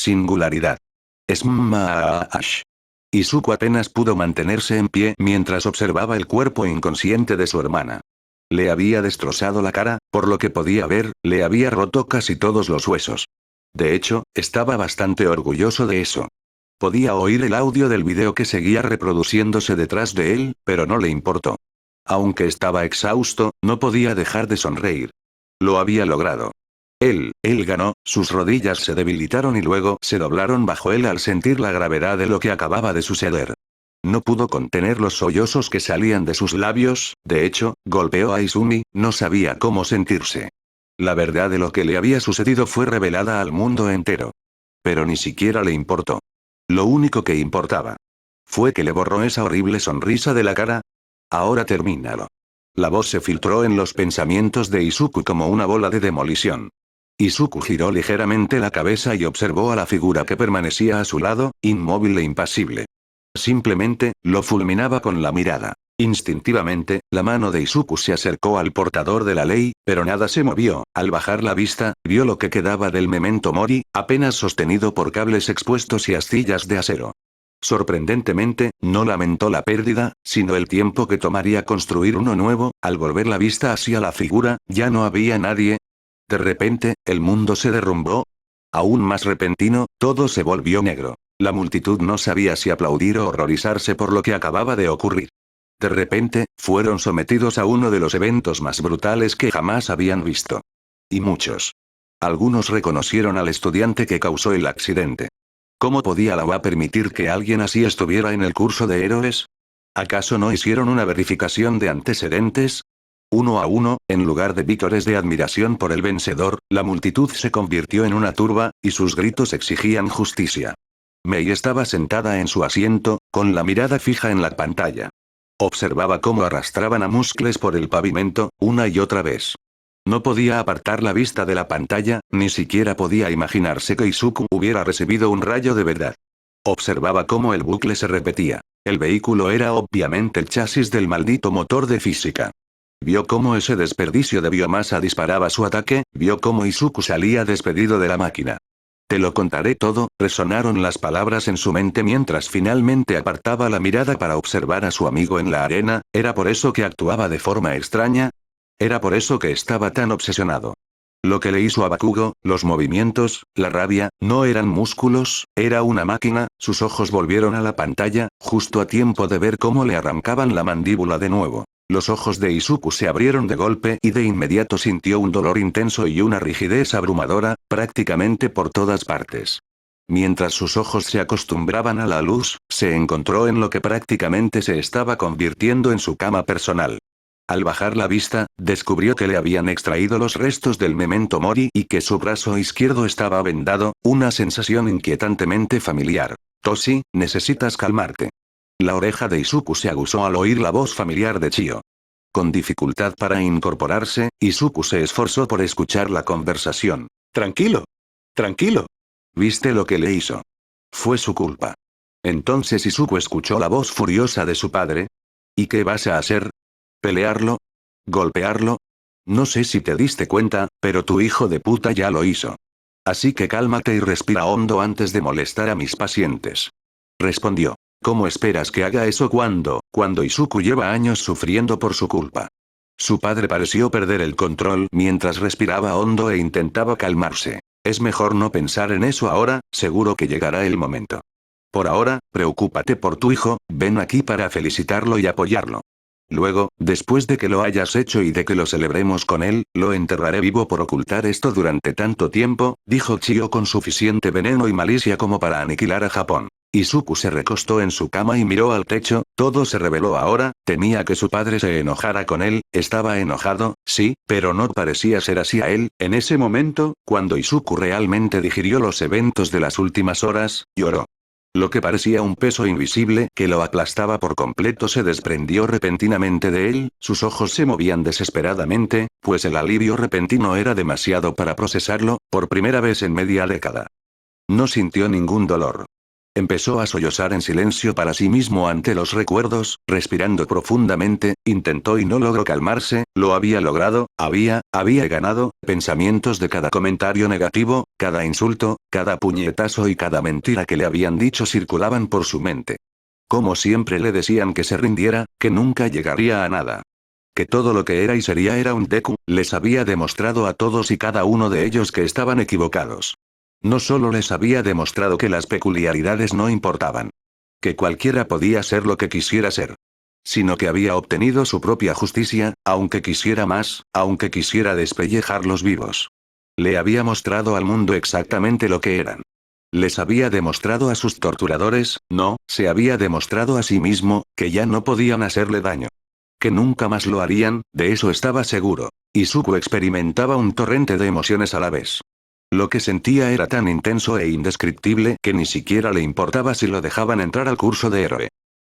Singularidad. Smash. Izuku apenas pudo mantenerse en pie mientras observaba el cuerpo inconsciente de su hermana. Le había destrozado la cara, por lo que podía ver, le había roto casi todos los huesos. De hecho, estaba bastante orgulloso de eso. Podía oír el audio del video que seguía reproduciéndose detrás de él, pero no le importó. Aunque estaba exhausto, no podía dejar de sonreír. Lo había logrado. Él ganó, sus rodillas se debilitaron y luego se doblaron bajo él al sentir la gravedad de lo que acababa de suceder. No pudo contener los sollozos que salían de sus labios, de hecho, golpeó a Izumi, no sabía cómo sentirse. La verdad de lo que le había sucedido fue revelada al mundo entero. Pero ni siquiera le importó. Lo único que importaba fue que le borró esa horrible sonrisa de la cara. Ahora termínalo. La voz se filtró en los pensamientos de Izuku como una bola de demolición. Izuku giró ligeramente la cabeza y observó a la figura que permanecía a su lado, inmóvil e impasible. Simplemente, lo fulminaba con la mirada. Instintivamente, la mano de Izuku se acercó al portador de la ley, pero nada se movió. Al bajar la vista, vio lo que quedaba del memento mori, apenas sostenido por cables expuestos y astillas de acero. Sorprendentemente, no lamentó la pérdida, sino el tiempo que tomaría construir uno nuevo. Al volver la vista hacia la figura, ya no había nadie. De repente, el mundo se derrumbó. Aún más repentino, todo se volvió negro. La multitud no sabía si aplaudir o horrorizarse por lo que acababa de ocurrir. De repente, fueron sometidos a uno de los eventos más brutales que jamás habían visto. Y muchos. Algunos reconocieron al estudiante que causó el accidente. ¿Cómo podía la UA permitir que alguien así estuviera en el curso de héroes? ¿Acaso no hicieron una verificación de antecedentes? Uno a uno, en lugar de vítores de admiración por el vencedor, la multitud se convirtió en una turba, y sus gritos exigían justicia. Mei estaba sentada en su asiento, con la mirada fija en la pantalla. Observaba cómo arrastraban a Muscles por el pavimento, una y otra vez. No podía apartar la vista de la pantalla, ni siquiera podía imaginarse que Izuku hubiera recibido un rayo de verdad. Observaba cómo el bucle se repetía. El vehículo era obviamente el chasis del maldito motor de física. Vio cómo ese desperdicio de biomasa disparaba su ataque, vio cómo Izuku salía despedido de la máquina. Te lo contaré todo, resonaron las palabras en su mente mientras finalmente apartaba la mirada para observar a su amigo en la arena. ¿Era por eso que actuaba de forma extraña? ¿Era por eso que estaba tan obsesionado? Lo que le hizo a Bakugo, los movimientos, la rabia, no eran músculos, era una máquina. Sus ojos volvieron a la pantalla, justo a tiempo de ver cómo le arrancaban la mandíbula de nuevo. Los ojos de Izuku se abrieron de golpe y de inmediato sintió un dolor intenso y una rigidez abrumadora, prácticamente por todas partes. Mientras sus ojos se acostumbraban a la luz, se encontró en lo que prácticamente se estaba convirtiendo en su cama personal. Al bajar la vista, descubrió que le habían extraído los restos del memento mori y que su brazo izquierdo estaba vendado, una sensación inquietantemente familiar. Toshi, necesitas calmarte. La oreja de Izuku se aguzó al oír la voz familiar de Chio. Con dificultad para incorporarse, Izuku se esforzó por escuchar la conversación. Tranquilo. Tranquilo. ¿Viste lo que le hizo? Fue su culpa. Entonces Izuku escuchó la voz furiosa de su padre. ¿Y qué vas a hacer? ¿Pelearlo? ¿Golpearlo? No sé si te diste cuenta, pero tu hijo de puta ya lo hizo. Así que cálmate y respira hondo antes de molestar a mis pacientes. Respondió. ¿Cómo esperas que haga eso cuando Izuku lleva años sufriendo por su culpa? Su padre pareció perder el control mientras respiraba hondo e intentaba calmarse. Es mejor no pensar en eso ahora, seguro que llegará el momento. Por ahora, preocúpate por tu hijo, ven aquí para felicitarlo y apoyarlo. Luego, después de que lo hayas hecho y de que lo celebremos con él, lo enterraré vivo por ocultar esto durante tanto tiempo, dijo Chio con suficiente veneno y malicia como para aniquilar a Japón. Izuku se recostó en su cama y miró al techo, todo se reveló ahora, temía que su padre se enojara con él, estaba enojado, sí, pero no parecía ser así a él. En ese momento, cuando Izuku realmente digirió los eventos de las últimas horas, lloró. Lo que parecía un peso invisible que lo aplastaba por completo se desprendió repentinamente de él, sus ojos se movían desesperadamente, pues el alivio repentino era demasiado para procesarlo, por primera vez en media década. No sintió ningún dolor. Empezó a sollozar en silencio para sí mismo ante los recuerdos, respirando profundamente, intentó y no logró calmarse, lo había logrado, había ganado, pensamientos de cada comentario negativo, cada insulto, cada puñetazo y cada mentira que le habían dicho circulaban por su mente. Como siempre le decían que se rindiera, que nunca llegaría a nada. Que todo lo que era y sería era un Deku, les había demostrado a todos y cada uno de ellos que estaban equivocados. No solo les había demostrado que las peculiaridades no importaban. Que cualquiera podía ser lo que quisiera ser. Sino que había obtenido su propia justicia, aunque quisiera más, aunque quisiera despellejarlos vivos. Le había mostrado al mundo exactamente lo que eran. Les había demostrado a sus torturadores, no, se había demostrado a sí mismo, que ya no podían hacerle daño. Que nunca más lo harían, de eso estaba seguro. Izuku experimentaba un torrente de emociones a la vez. Lo que sentía era tan intenso e indescriptible que ni siquiera le importaba si lo dejaban entrar al curso de héroe.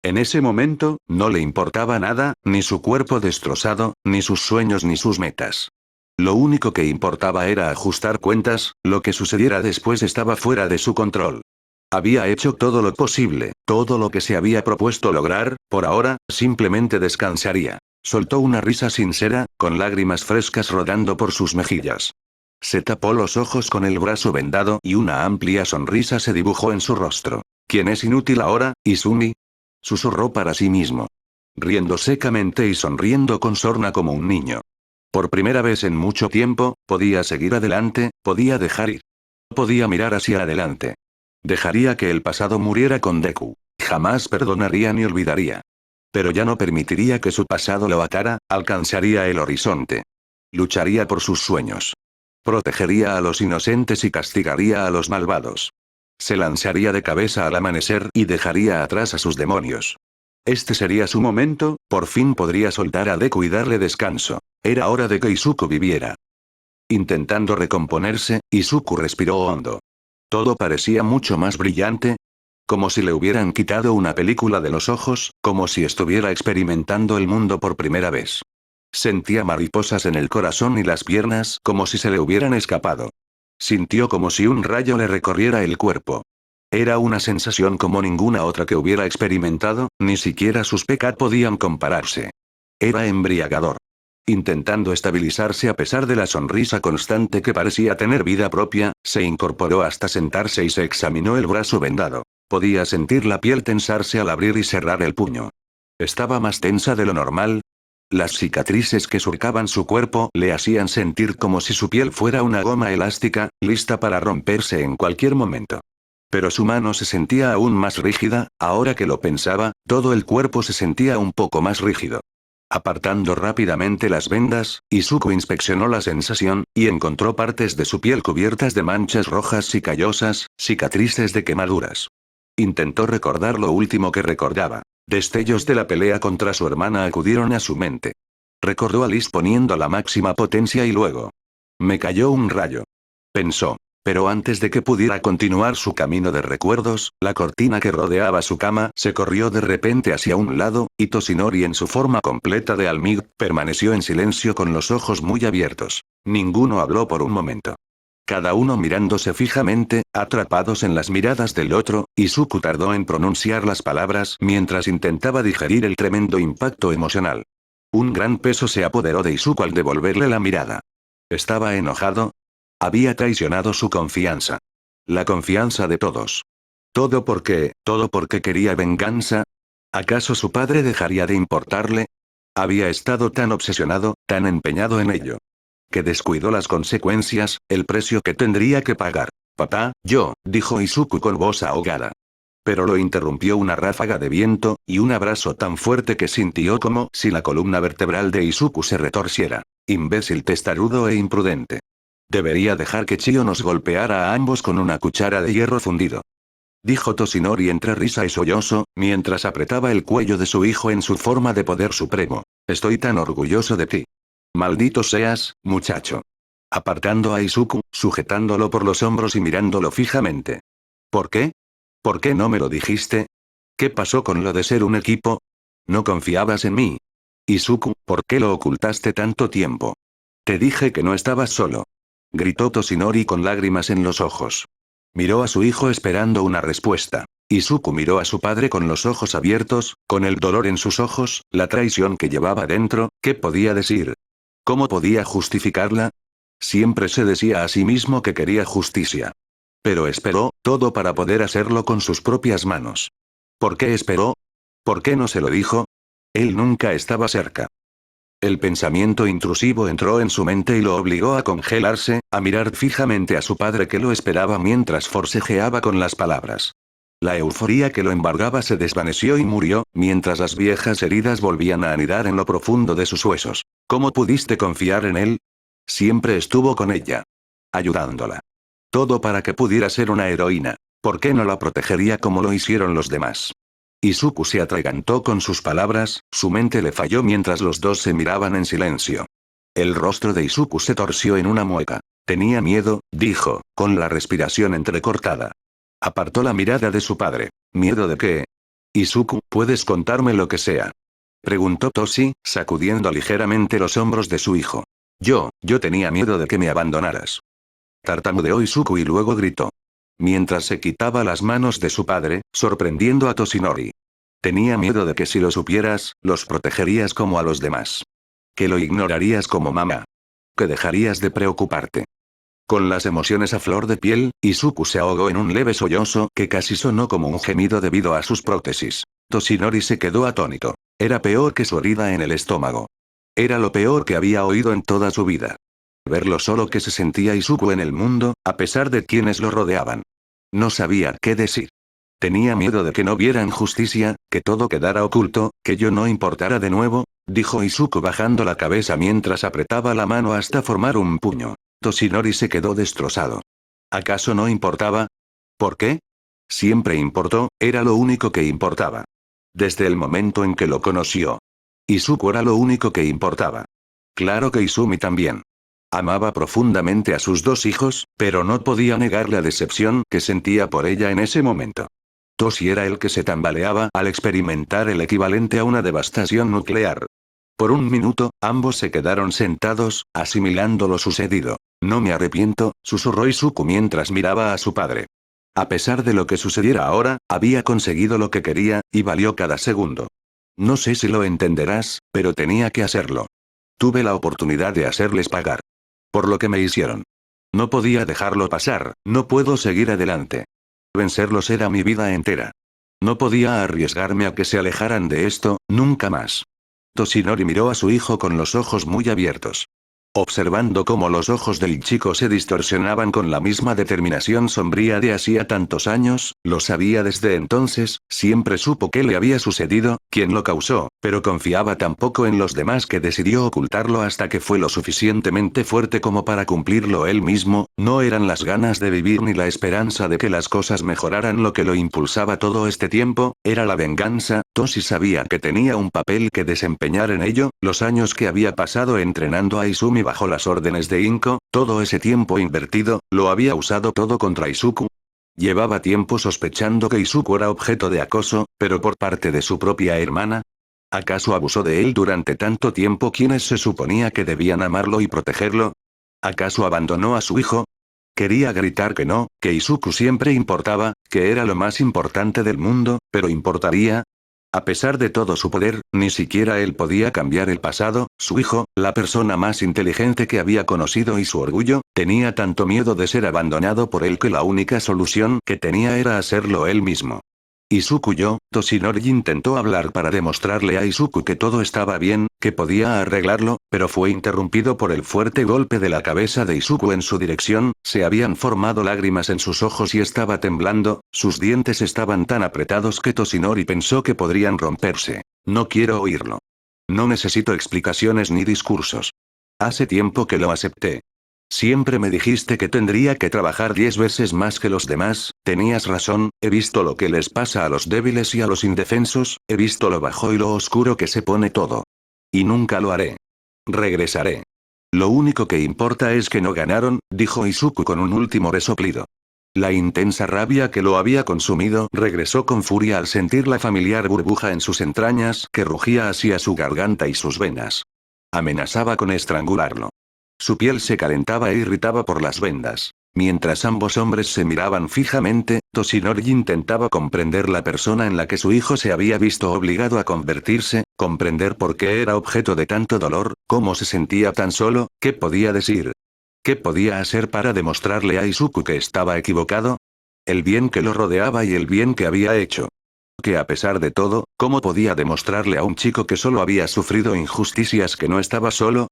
En ese momento, no le importaba nada, ni su cuerpo destrozado, ni sus sueños ni sus metas. Lo único que importaba era ajustar cuentas, lo que sucediera después estaba fuera de su control. Había hecho todo lo posible, todo lo que se había propuesto lograr, por ahora, simplemente descansaría. Soltó una risa sincera, con lágrimas frescas rodando por sus mejillas. Se tapó los ojos con el brazo vendado y una amplia sonrisa se dibujó en su rostro. ¿Quién es inútil ahora, Izumi? Susurró para sí mismo. Riendo secamente y sonriendo con sorna como un niño. Por primera vez en mucho tiempo, podía seguir adelante, podía dejar ir. Podía mirar hacia adelante. Dejaría que el pasado muriera con Deku. Jamás perdonaría ni olvidaría. Pero ya no permitiría que su pasado lo atara, alcanzaría el horizonte. Lucharía por sus sueños. Protegería a los inocentes y castigaría a los malvados. Se lanzaría de cabeza al amanecer y dejaría atrás a sus demonios. Este sería su momento, por fin podría soltar a Deku y darle descanso. Era hora de que Izuku viviera. Intentando recomponerse, Izuku respiró hondo. Todo parecía mucho más brillante. Como si le hubieran quitado una película de los ojos, como si estuviera experimentando el mundo por primera vez. Sentía mariposas en el corazón y las piernas como si se le hubieran escapado. Sintió como si un rayo le recorriera el cuerpo. Era una sensación como ninguna otra que hubiera experimentado, ni siquiera sus pecados podían compararse. Era embriagador. Intentando estabilizarse a pesar de la sonrisa constante que parecía tener vida propia, se incorporó hasta sentarse y se examinó el brazo vendado. Podía sentir la piel tensarse al abrir y cerrar el puño. Estaba más tensa de lo normal. Las cicatrices que surcaban su cuerpo le hacían sentir como si su piel fuera una goma elástica, lista para romperse en cualquier momento. Pero su mano se sentía aún más rígida, ahora que lo pensaba, todo el cuerpo se sentía un poco más rígido. Apartando rápidamente las vendas, Izuku inspeccionó la sensación, y encontró partes de su piel cubiertas de manchas rojas y callosas, cicatrices de quemaduras. Intentó recordar lo último que recordaba. Destellos de la pelea contra su hermana acudieron a su mente. Recordó a Liz poniendo la máxima potencia y luego. Me cayó un rayo. Pensó. Pero antes de que pudiera continuar su camino de recuerdos, la cortina que rodeaba su cama se corrió de repente hacia un lado, y Toshinori en su forma completa de almig permaneció en silencio con los ojos muy abiertos. Ninguno habló por un momento. Cada uno mirándose fijamente, atrapados en las miradas del otro, Izuku tardó en pronunciar las palabras mientras intentaba digerir el tremendo impacto emocional. Un gran peso se apoderó de Izuku al devolverle la mirada. ¿Estaba enojado? Había traicionado su confianza. La confianza de todos. ¿Todo porque quería venganza? ¿Acaso su padre dejaría de importarle? Había estado tan obsesionado, tan empeñado en ello. Que descuidó las consecuencias, el precio que tendría que pagar. Papá, dijo Izuku con voz ahogada. Pero lo interrumpió una ráfaga de viento, y un abrazo tan fuerte que sintió como si la columna vertebral de Izuku se retorciera. Imbécil testarudo e imprudente. Debería dejar que Chio nos golpeara a ambos con una cuchara de hierro fundido. Dijo Toshinori entre risa y sollozo, mientras apretaba el cuello de su hijo en su forma de poder supremo. Estoy tan orgulloso de ti. Maldito seas, muchacho. Apartando a Izuku, sujetándolo por los hombros y mirándolo fijamente. ¿Por qué? ¿Por qué no me lo dijiste? ¿Qué pasó con lo de ser un equipo? ¿No confiabas en mí? Izuku, ¿por qué lo ocultaste tanto tiempo? Te dije que no estabas solo. Gritó Toshinori con lágrimas en los ojos. Miró a su hijo esperando una respuesta. Izuku miró a su padre con los ojos abiertos, con el dolor en sus ojos, la traición que llevaba dentro. ¿Qué podía decir? ¿Cómo podía justificarla? Siempre se decía a sí mismo que quería justicia. Pero esperó, todo para poder hacerlo con sus propias manos. ¿Por qué esperó? ¿Por qué no se lo dijo? Él nunca estaba cerca. El pensamiento intrusivo entró en su mente y lo obligó a congelarse, a mirar fijamente a su padre que lo esperaba mientras forcejeaba con las palabras. La euforía que lo embargaba se desvaneció y murió, mientras las viejas heridas volvían a anidar en lo profundo de sus huesos. ¿Cómo pudiste confiar en él? Siempre estuvo con ella. Ayudándola. Todo para que pudiera ser una heroína. ¿Por qué no la protegería como lo hicieron los demás? Izuku se atragantó con sus palabras, su mente le falló mientras los dos se miraban en silencio. El rostro de Izuku se torció en una mueca. Tenía miedo, dijo, con la respiración entrecortada. Apartó la mirada de su padre. ¿Miedo de qué? Izuku, ¿puedes contarme lo que sea? Preguntó Toshi, sacudiendo ligeramente los hombros de su hijo. Yo tenía miedo de que me abandonaras. Tartamudeó Izuku y luego gritó. Mientras se quitaba las manos de su padre, sorprendiendo a Toshinori. Tenía miedo de que si lo supieras, los protegerías como a los demás. Que lo ignorarías como mamá. Que dejarías de preocuparte. Con las emociones a flor de piel, Izuku se ahogó en un leve sollozo que casi sonó como un gemido debido a sus prótesis. Toshinori se quedó atónito. Era peor que su herida en el estómago. Era lo peor que había oído en toda su vida. Ver lo solo que se sentía Izuku en el mundo, a pesar de quienes lo rodeaban. No sabía qué decir. Tenía miedo de que no vieran justicia, que todo quedara oculto, que yo no importara de nuevo, dijo Izuku bajando la cabeza mientras apretaba la mano hasta formar un puño. Toshinori se quedó destrozado. ¿Acaso no importaba? ¿Por qué? Siempre importó, era lo único que importaba. Desde el momento en que lo conoció. Izuku era lo único que importaba. Claro que Izumi también. Amaba profundamente a sus dos hijos, pero no podía negar la decepción que sentía por ella en ese momento. Toshi era el que se tambaleaba al experimentar el equivalente a una devastación nuclear. Por un minuto, ambos se quedaron sentados, asimilando lo sucedido. No me arrepiento, susurró Izuku mientras miraba a su padre. A pesar de lo que sucediera ahora, había conseguido lo que quería, y valió cada segundo. No sé si lo entenderás, pero tenía que hacerlo. Tuve la oportunidad de hacerles pagar. Por lo que me hicieron. No podía dejarlo pasar, no puedo seguir adelante. Vencerlos era mi vida entera. No podía arriesgarme a que se alejaran de esto, nunca más. Toshinori miró a su hijo con los ojos muy abiertos. Observando cómo los ojos del chico se distorsionaban con la misma determinación sombría de hacía tantos años, lo sabía desde entonces, siempre supo qué le había sucedido, quién lo causó, pero confiaba tan poco en los demás que decidió ocultarlo hasta que fue lo suficientemente fuerte como para cumplirlo él mismo. No eran las ganas de vivir ni la esperanza de que las cosas mejoraran lo que lo impulsaba todo este tiempo, era la venganza. Toshi sabía que tenía un papel que desempeñar en ello, los años que había pasado entrenando a Izumi bajo las órdenes de Inko, todo ese tiempo invertido, lo había usado todo contra Izuku. Llevaba tiempo sospechando que Izuku era objeto de acoso, pero por parte de su propia hermana. ¿Acaso abusó de él durante tanto tiempo quienes se suponía que debían amarlo y protegerlo? ¿Acaso abandonó a su hijo? Quería gritar que no, que Izuku siempre importaba, que era lo más importante del mundo, pero ¿importaría? A pesar de todo su poder, ni siquiera él podía cambiar el pasado. Su hijo, la persona más inteligente que había conocido y su orgullo, tenía tanto miedo de ser abandonado por él que la única solución que tenía era hacerlo él mismo. Toshinori intentó hablar para demostrarle a Izuku que todo estaba bien, que podía arreglarlo, pero fue interrumpido por el fuerte golpe de la cabeza de Izuku en su dirección. Se habían formado lágrimas en sus ojos y estaba temblando, sus dientes estaban tan apretados que Toshinori pensó que podrían romperse. No quiero oírlo. No necesito explicaciones ni discursos. Hace tiempo que lo acepté. Siempre me dijiste que tendría que trabajar 10 veces más que los demás, tenías razón, he visto lo que les pasa a los débiles y a los indefensos, he visto lo bajo y lo oscuro que se pone todo. Y nunca lo haré. Regresaré. Lo único que importa es que no ganaron, dijo Izuku con un último resoplido. La intensa rabia que lo había consumido regresó con furia al sentir la familiar burbuja en sus entrañas que rugía hacia su garganta y sus venas. Amenazaba con estrangularlo. Su piel se calentaba e irritaba por las vendas. Mientras ambos hombres se miraban fijamente, Toshinori intentaba comprender la persona en la que su hijo se había visto obligado a convertirse, comprender por qué era objeto de tanto dolor, cómo se sentía tan solo, qué podía decir. ¿Qué podía hacer para demostrarle a Izuku que estaba equivocado? El bien que lo rodeaba y el bien que había hecho. Que a pesar de todo, ¿cómo podía demostrarle a un chico que solo había sufrido injusticias que no estaba solo?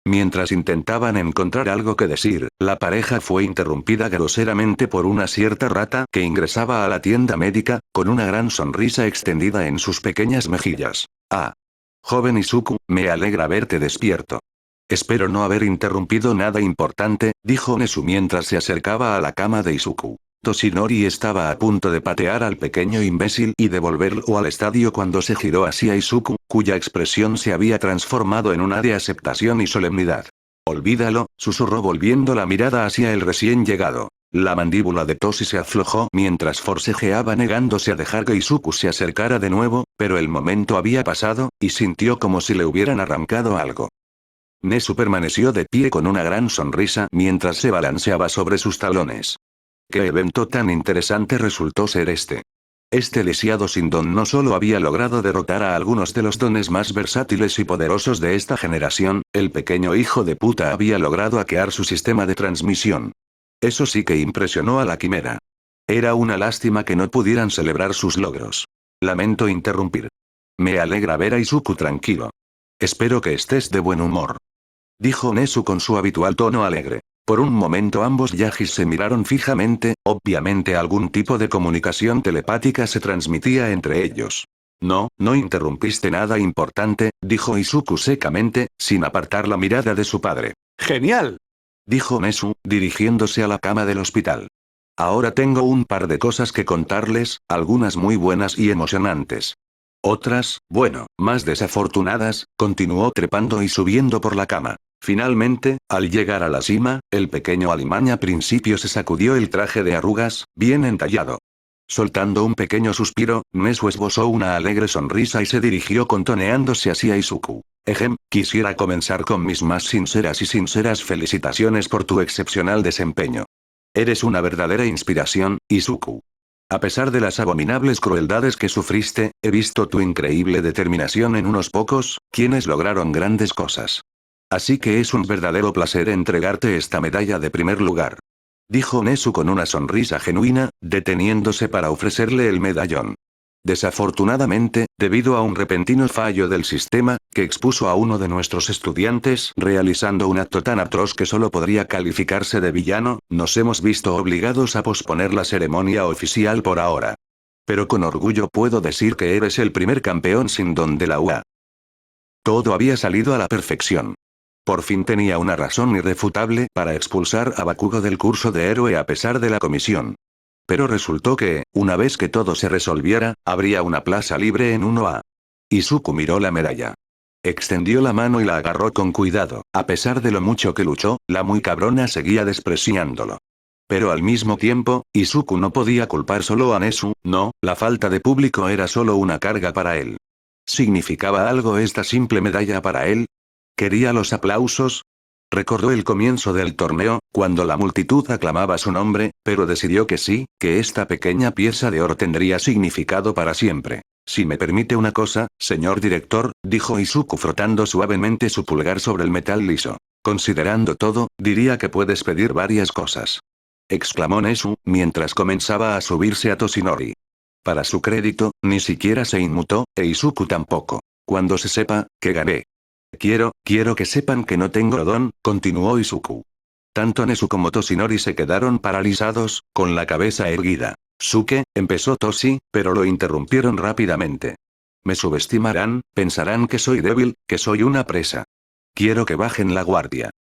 Mientras intentaban encontrar algo que decir, la pareja fue interrumpida groseramente por una cierta rata que ingresaba a la tienda médica, con una gran sonrisa extendida en sus pequeñas mejillas. Ah. Joven Izuku, me alegra verte despierto. Espero no haber interrumpido nada importante, dijo Nezu mientras se acercaba a la cama de Izuku. Toshinori estaba a punto de patear al pequeño imbécil y devolverlo al estadio cuando se giró hacia Izuku, cuya expresión se había transformado en una de aceptación y solemnidad. Olvídalo, susurró volviendo la mirada hacia el recién llegado. La mandíbula de Toshi se aflojó mientras forcejeaba negándose a dejar que Izuku se acercara de nuevo, pero el momento había pasado, y sintió como si le hubieran arrancado algo. Nezu permaneció de pie con una gran sonrisa mientras se balanceaba sobre sus talones. ¿Qué evento tan interesante resultó ser este? Este lisiado sin don no solo había logrado derrotar a algunos de los dones más versátiles y poderosos de esta generación, el pequeño hijo de puta había logrado hackear su sistema de transmisión. Eso sí que impresionó a la quimera. Era una lástima que no pudieran celebrar sus logros. Lamento interrumpir. Me alegra ver a Izuku tranquilo. Espero que estés de buen humor. Dijo Nezu con su habitual tono alegre. Por un momento ambos yagis se miraron fijamente, obviamente algún tipo de comunicación telepática se transmitía entre ellos. No, no interrumpiste nada importante, dijo Izuku secamente, sin apartar la mirada de su padre. ¡Genial!, dijo Nezu, dirigiéndose a la cama del hospital. Ahora tengo un par de cosas que contarles, algunas muy buenas y emocionantes. Otras, bueno, más desafortunadas, continuó trepando y subiendo por la cama. Finalmente, al llegar a la cima, el pequeño Alimaña principio se sacudió el traje de arrugas, bien entallado. Soltando un pequeño suspiro, Nezu esbozó una alegre sonrisa y se dirigió contoneándose hacia Izuku. Quisiera comenzar con mis más sinceras felicitaciones por tu excepcional desempeño. Eres una verdadera inspiración, Izuku. A pesar de las abominables crueldades que sufriste, he visto tu increíble determinación en unos pocos, quienes lograron grandes cosas. Así que es un verdadero placer entregarte esta medalla de primer lugar. Dijo Nezu con una sonrisa genuina, deteniéndose para ofrecerle el medallón. Desafortunadamente, debido a un repentino fallo del sistema, que expuso a uno de nuestros estudiantes realizando un acto tan atroz que solo podría calificarse de villano, nos hemos visto obligados a posponer la ceremonia oficial por ahora. Pero con orgullo puedo decir que eres el primer campeón sin don de la UA. Todo había salido a la perfección. Por fin tenía una razón irrefutable para expulsar a Bakugo del curso de héroe a pesar de la comisión. Pero resultó que, una vez que todo se resolviera, habría una plaza libre en 1A. Izuku miró la medalla. Extendió la mano y la agarró con cuidado. A pesar de lo mucho que luchó, la muy cabrona seguía despreciándolo. Pero al mismo tiempo, Izuku no podía culpar solo a Nezu, no, la falta de público era solo una carga para él. ¿Significaba algo esta simple medalla para él? ¿Quería los aplausos? Recordó el comienzo del torneo, cuando la multitud aclamaba su nombre, pero decidió que sí, que esta pequeña pieza de oro tendría significado para siempre. Si me permite una cosa, señor director, dijo Izuku frotando suavemente su pulgar sobre el metal liso. Considerando todo, diría que puedes pedir varias cosas. Exclamó Nezu, mientras comenzaba a subirse a Toshinori. Para su crédito, ni siquiera se inmutó, e Izuku tampoco. Cuando se sepa, que gané. Quiero que sepan que no tengo don, continuó Izuku. Tanto Nezu como Toshinori se quedaron paralizados, con la cabeza erguida. Suke, empezó Toshi, pero lo interrumpieron rápidamente. Me subestimarán, pensarán que soy débil, que soy una presa. Quiero que bajen la guardia.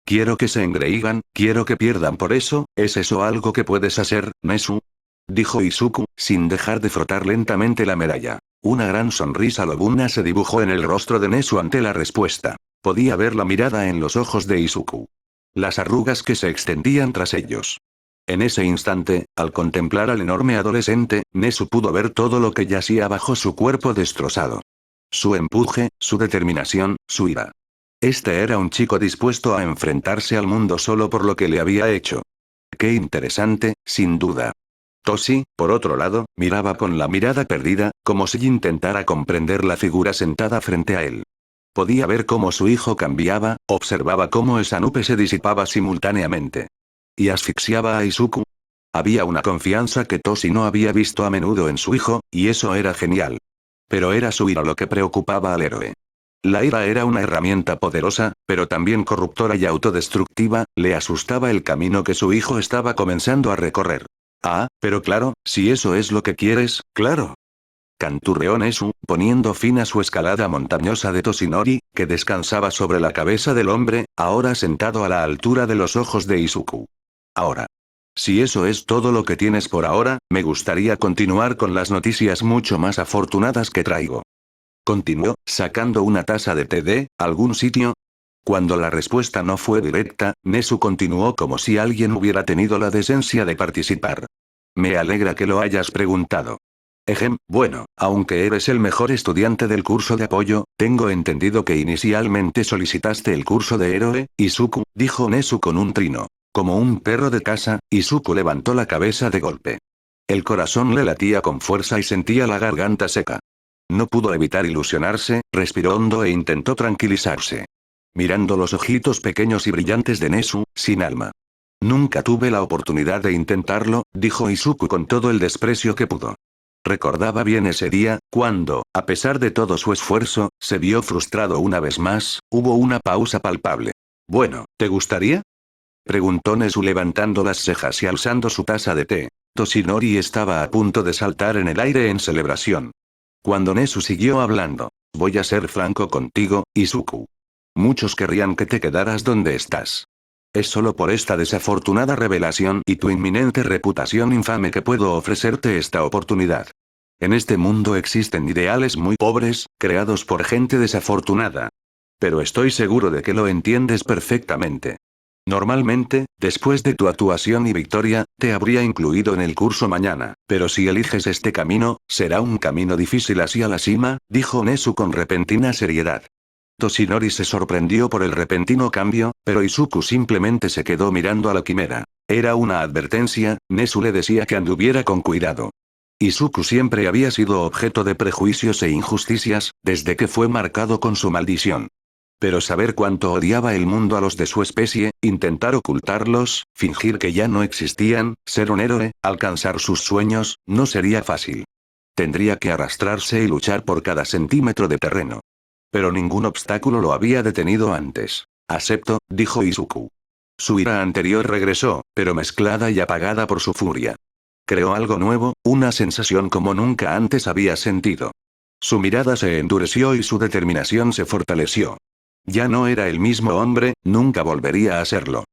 Quiero que se engreígan, quiero que pierdan por eso, ¿es eso algo que puedes hacer, Nezu? Dijo Izuku, sin dejar de frotar lentamente la medalla. Una gran sonrisa lobuna se dibujó en el rostro de Nezu ante la respuesta. Podía ver la mirada en los ojos de Izuku. Las arrugas que se extendían tras ellos. En ese instante, al contemplar al enorme adolescente, Nezu pudo ver todo lo que yacía bajo su cuerpo destrozado. Su empuje, su determinación, su ira. Este era un chico dispuesto a enfrentarse al mundo solo por lo que le había hecho. Qué interesante, sin duda. Toshi, por otro lado, miraba con la mirada perdida, como si intentara comprender la figura sentada frente a él. Podía ver cómo su hijo cambiaba, observaba cómo esa nube se disipaba simultáneamente. Y asfixiaba a Izuku. Había una confianza que Toshi no había visto a menudo en su hijo, y eso era genial. Pero era su ira lo que preocupaba al héroe. La ira era una herramienta poderosa, pero también corruptora y autodestructiva, le asustaba el camino que su hijo estaba comenzando a recorrer. Ah, pero claro, si eso es lo que quieres, claro. Canturreó Nezu, poniendo fin a su escalada montañosa de Toshinori, que descansaba sobre la cabeza del hombre, ahora sentado a la altura de los ojos de Izuku. Ahora. Si eso es todo lo que tienes por ahora, me gustaría continuar con las noticias mucho más afortunadas que traigo. Continuó, sacando una taza de té de algún sitio. Cuando la respuesta no fue directa, Nezu continuó como si alguien hubiera tenido la decencia de participar. Me alegra que lo hayas preguntado. Bueno, aunque eres el mejor estudiante del curso de apoyo, tengo entendido que inicialmente solicitaste el curso de héroe, Izuku, dijo Nezu con un trino. Como un perro de casa, Izuku levantó la cabeza de golpe. El corazón le latía con fuerza y sentía la garganta seca. No pudo evitar ilusionarse, respiró hondo e intentó tranquilizarse. Mirando los ojitos pequeños y brillantes de Nezu, sin alma. Nunca tuve la oportunidad de intentarlo, dijo Izuku con todo el desprecio que pudo. Recordaba bien ese día, cuando, a pesar de todo su esfuerzo, se vio frustrado una vez más, hubo una pausa palpable. Bueno, ¿te gustaría? Preguntó Nezu levantando las cejas y alzando su taza de té. Toshinori estaba a punto de saltar en el aire en celebración. Cuando Nezu siguió hablando, voy a ser franco contigo, Izuku. Muchos querrían que te quedaras donde estás. Es solo por esta desafortunada revelación y tu inminente reputación infame que puedo ofrecerte esta oportunidad. En este mundo existen ideales muy pobres, creados por gente desafortunada. Pero estoy seguro de que lo entiendes perfectamente. Normalmente, después de tu actuación y victoria, te habría incluido en el curso mañana, pero si eliges este camino, será un camino difícil hacia la cima, dijo Nezu con repentina seriedad. Toshinori se sorprendió por el repentino cambio, pero Izuku simplemente se quedó mirando a la quimera. Era una advertencia, Nezu le decía que anduviera con cuidado. Izuku siempre había sido objeto de prejuicios e injusticias, desde que fue marcado con su maldición. Pero saber cuánto odiaba el mundo a los de su especie, intentar ocultarlos, fingir que ya no existían, ser un héroe, alcanzar sus sueños, no sería fácil. Tendría que arrastrarse y luchar por cada centímetro de terreno. Pero ningún obstáculo lo había detenido antes. Acepto, dijo Izuku. Su ira anterior regresó, pero mezclada y apagada por su furia. Creó algo nuevo, una sensación como nunca antes había sentido. Su mirada se endureció y su determinación se fortaleció. Ya no era el mismo hombre, nunca volvería a serlo.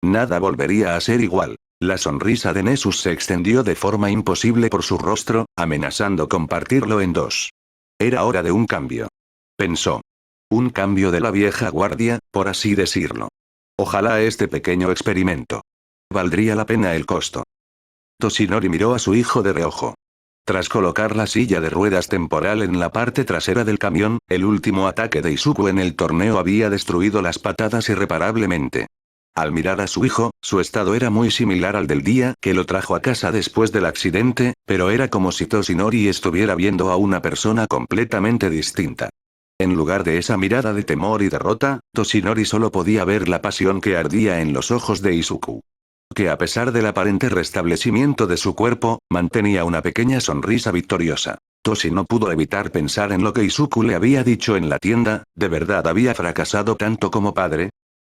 Nada volvería a ser igual. La sonrisa de Nessus se extendió de forma imposible por su rostro, amenazando con partirlo en dos. Era hora de un cambio. Pensó. Un cambio de la vieja guardia, por así decirlo. Ojalá este pequeño experimento. Valdría la pena el costo. Toshinori miró a su hijo de reojo. Tras colocar la silla de ruedas temporal en la parte trasera del camión, el último ataque de Izuku en el torneo había destruido las patadas irreparablemente. Al mirar a su hijo, su estado era muy similar al del día que lo trajo a casa después del accidente, pero era como si Toshinori estuviera viendo a una persona completamente distinta. En lugar de esa mirada de temor y derrota, Toshinori solo podía ver la pasión que ardía en los ojos de Izuku. Que a pesar del aparente restablecimiento de su cuerpo, mantenía una pequeña sonrisa victoriosa. Toshi no pudo evitar pensar en lo que Izuku le había dicho en la tienda, ¿de verdad había fracasado tanto como padre?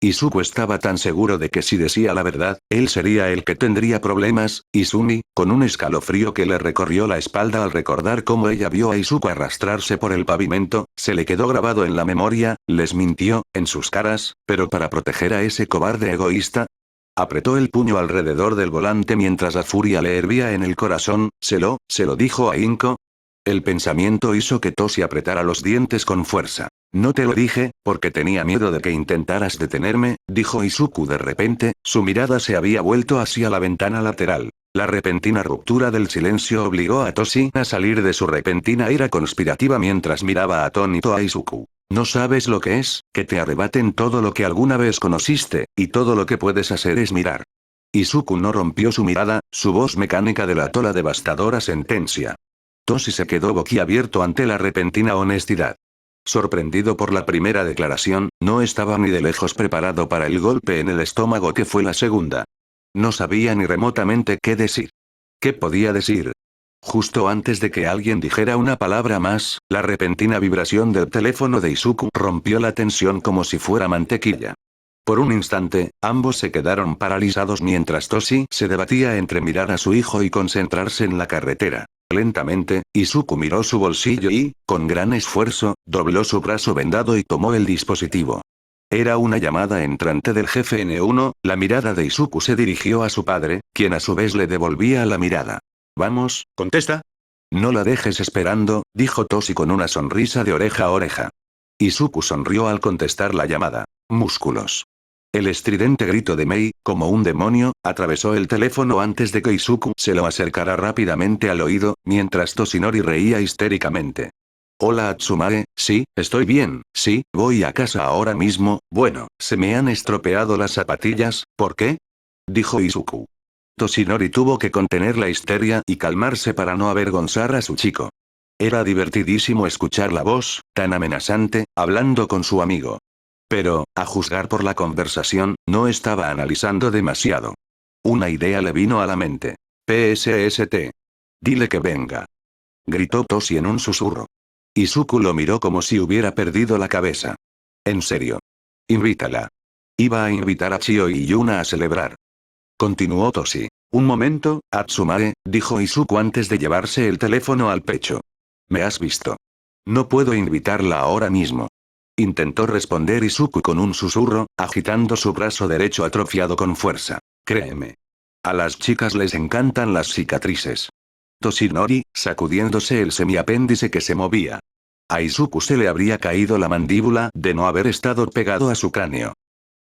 Izuku estaba tan seguro de que si decía la verdad, él sería el que tendría problemas. Izumi, con un escalofrío que le recorrió la espalda al recordar cómo ella vio a Izuku arrastrarse por el pavimento, se le quedó grabado en la memoria, les mintió, en sus caras, pero para proteger a ese cobarde egoísta. Apretó el puño alrededor del volante mientras la furia le hervía en el corazón, se lo dijo a Inko. El pensamiento hizo que Toshi apretara los dientes con fuerza. No te lo dije, porque tenía miedo de que intentaras detenerme, dijo Izuku de repente, su mirada se había vuelto hacia la ventana lateral. La repentina ruptura del silencio obligó a Toshi a salir de su repentina ira conspirativa mientras miraba atónito a Izuku. No sabes lo que es, que te arrebaten todo lo que alguna vez conociste, y todo lo que puedes hacer es mirar. Izuku no rompió su mirada, su voz mecánica delató la devastadora sentencia. Toshi se quedó boquiabierto ante la repentina honestidad. Sorprendido por la primera declaración, no estaba ni de lejos preparado para el golpe en el estómago que fue la segunda. No sabía ni remotamente qué decir. ¿Qué podía decir? Justo antes de que alguien dijera una palabra más, la repentina vibración del teléfono de Izuku rompió la tensión como si fuera mantequilla. Por un instante, ambos se quedaron paralizados mientras Toshi se debatía entre mirar a su hijo y concentrarse en la carretera. Lentamente, Izuku miró su bolsillo y, con gran esfuerzo, dobló su brazo vendado y tomó el dispositivo. Era una llamada entrante del jefe N1, la mirada de Izuku se dirigió a su padre, quien a su vez le devolvía la mirada. Vamos, contesta. No la dejes esperando, dijo Toshi con una sonrisa de oreja a oreja. Izuku sonrió al contestar la llamada. Músculos. El estridente grito de Mei, como un demonio, atravesó el teléfono antes de que Izuku se lo acercara rápidamente al oído, mientras Toshinori reía histéricamente. Hola Atsumare, sí, estoy bien, sí, voy a casa ahora mismo, bueno, se me han estropeado las zapatillas, ¿por qué? Dijo Izuku. Toshinori tuvo que contener la histeria y calmarse para no avergonzar a su chico. Era divertidísimo escuchar la voz, tan amenazante, hablando con su amigo. Pero, a juzgar por la conversación, no estaba analizando demasiado. Una idea le vino a la mente. PSST. Dile que venga. Gritó Toshi en un susurro. Izuku lo miró como si hubiera perdido la cabeza. En serio. Invítala. Iba a invitar a Chio y Yuna a celebrar. Continuó Toshi. Un momento, Atsumare, dijo Izuku antes de llevarse el teléfono al pecho. ¿Me has visto? No puedo invitarla ahora mismo. Intentó responder Izuku con un susurro, agitando su brazo derecho atrofiado con fuerza. Créeme. A las chicas les encantan las cicatrices. Toshinori, sacudiéndose el semiapéndice que se movía. A Izuku se le habría caído la mandíbula de no haber estado pegado a su cráneo.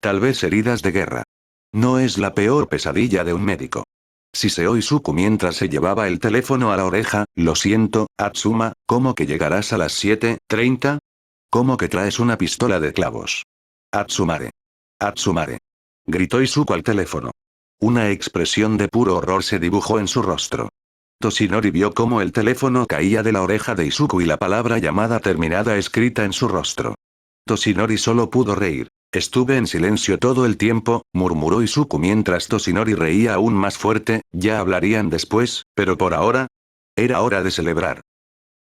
Tal vez heridas de guerra. No es la peor pesadilla de un médico. Siseó Izuku mientras se llevaba el teléfono a la oreja. Lo siento, Atsuma, ¿cómo que llegarás a las 7:30? ¿Cómo que traes una pistola de clavos? Atsumare. Atsumare. Gritó Izuku al teléfono. Una expresión de puro horror se dibujó en su rostro. Toshinori vio cómo el teléfono caía de la oreja de Izuku y la palabra llamada terminada escrita en su rostro. Toshinori solo pudo reír. Estuve en silencio todo el tiempo, murmuró Izuku mientras Toshinori reía aún más fuerte, ya hablarían después, pero por ahora. Era hora de celebrar.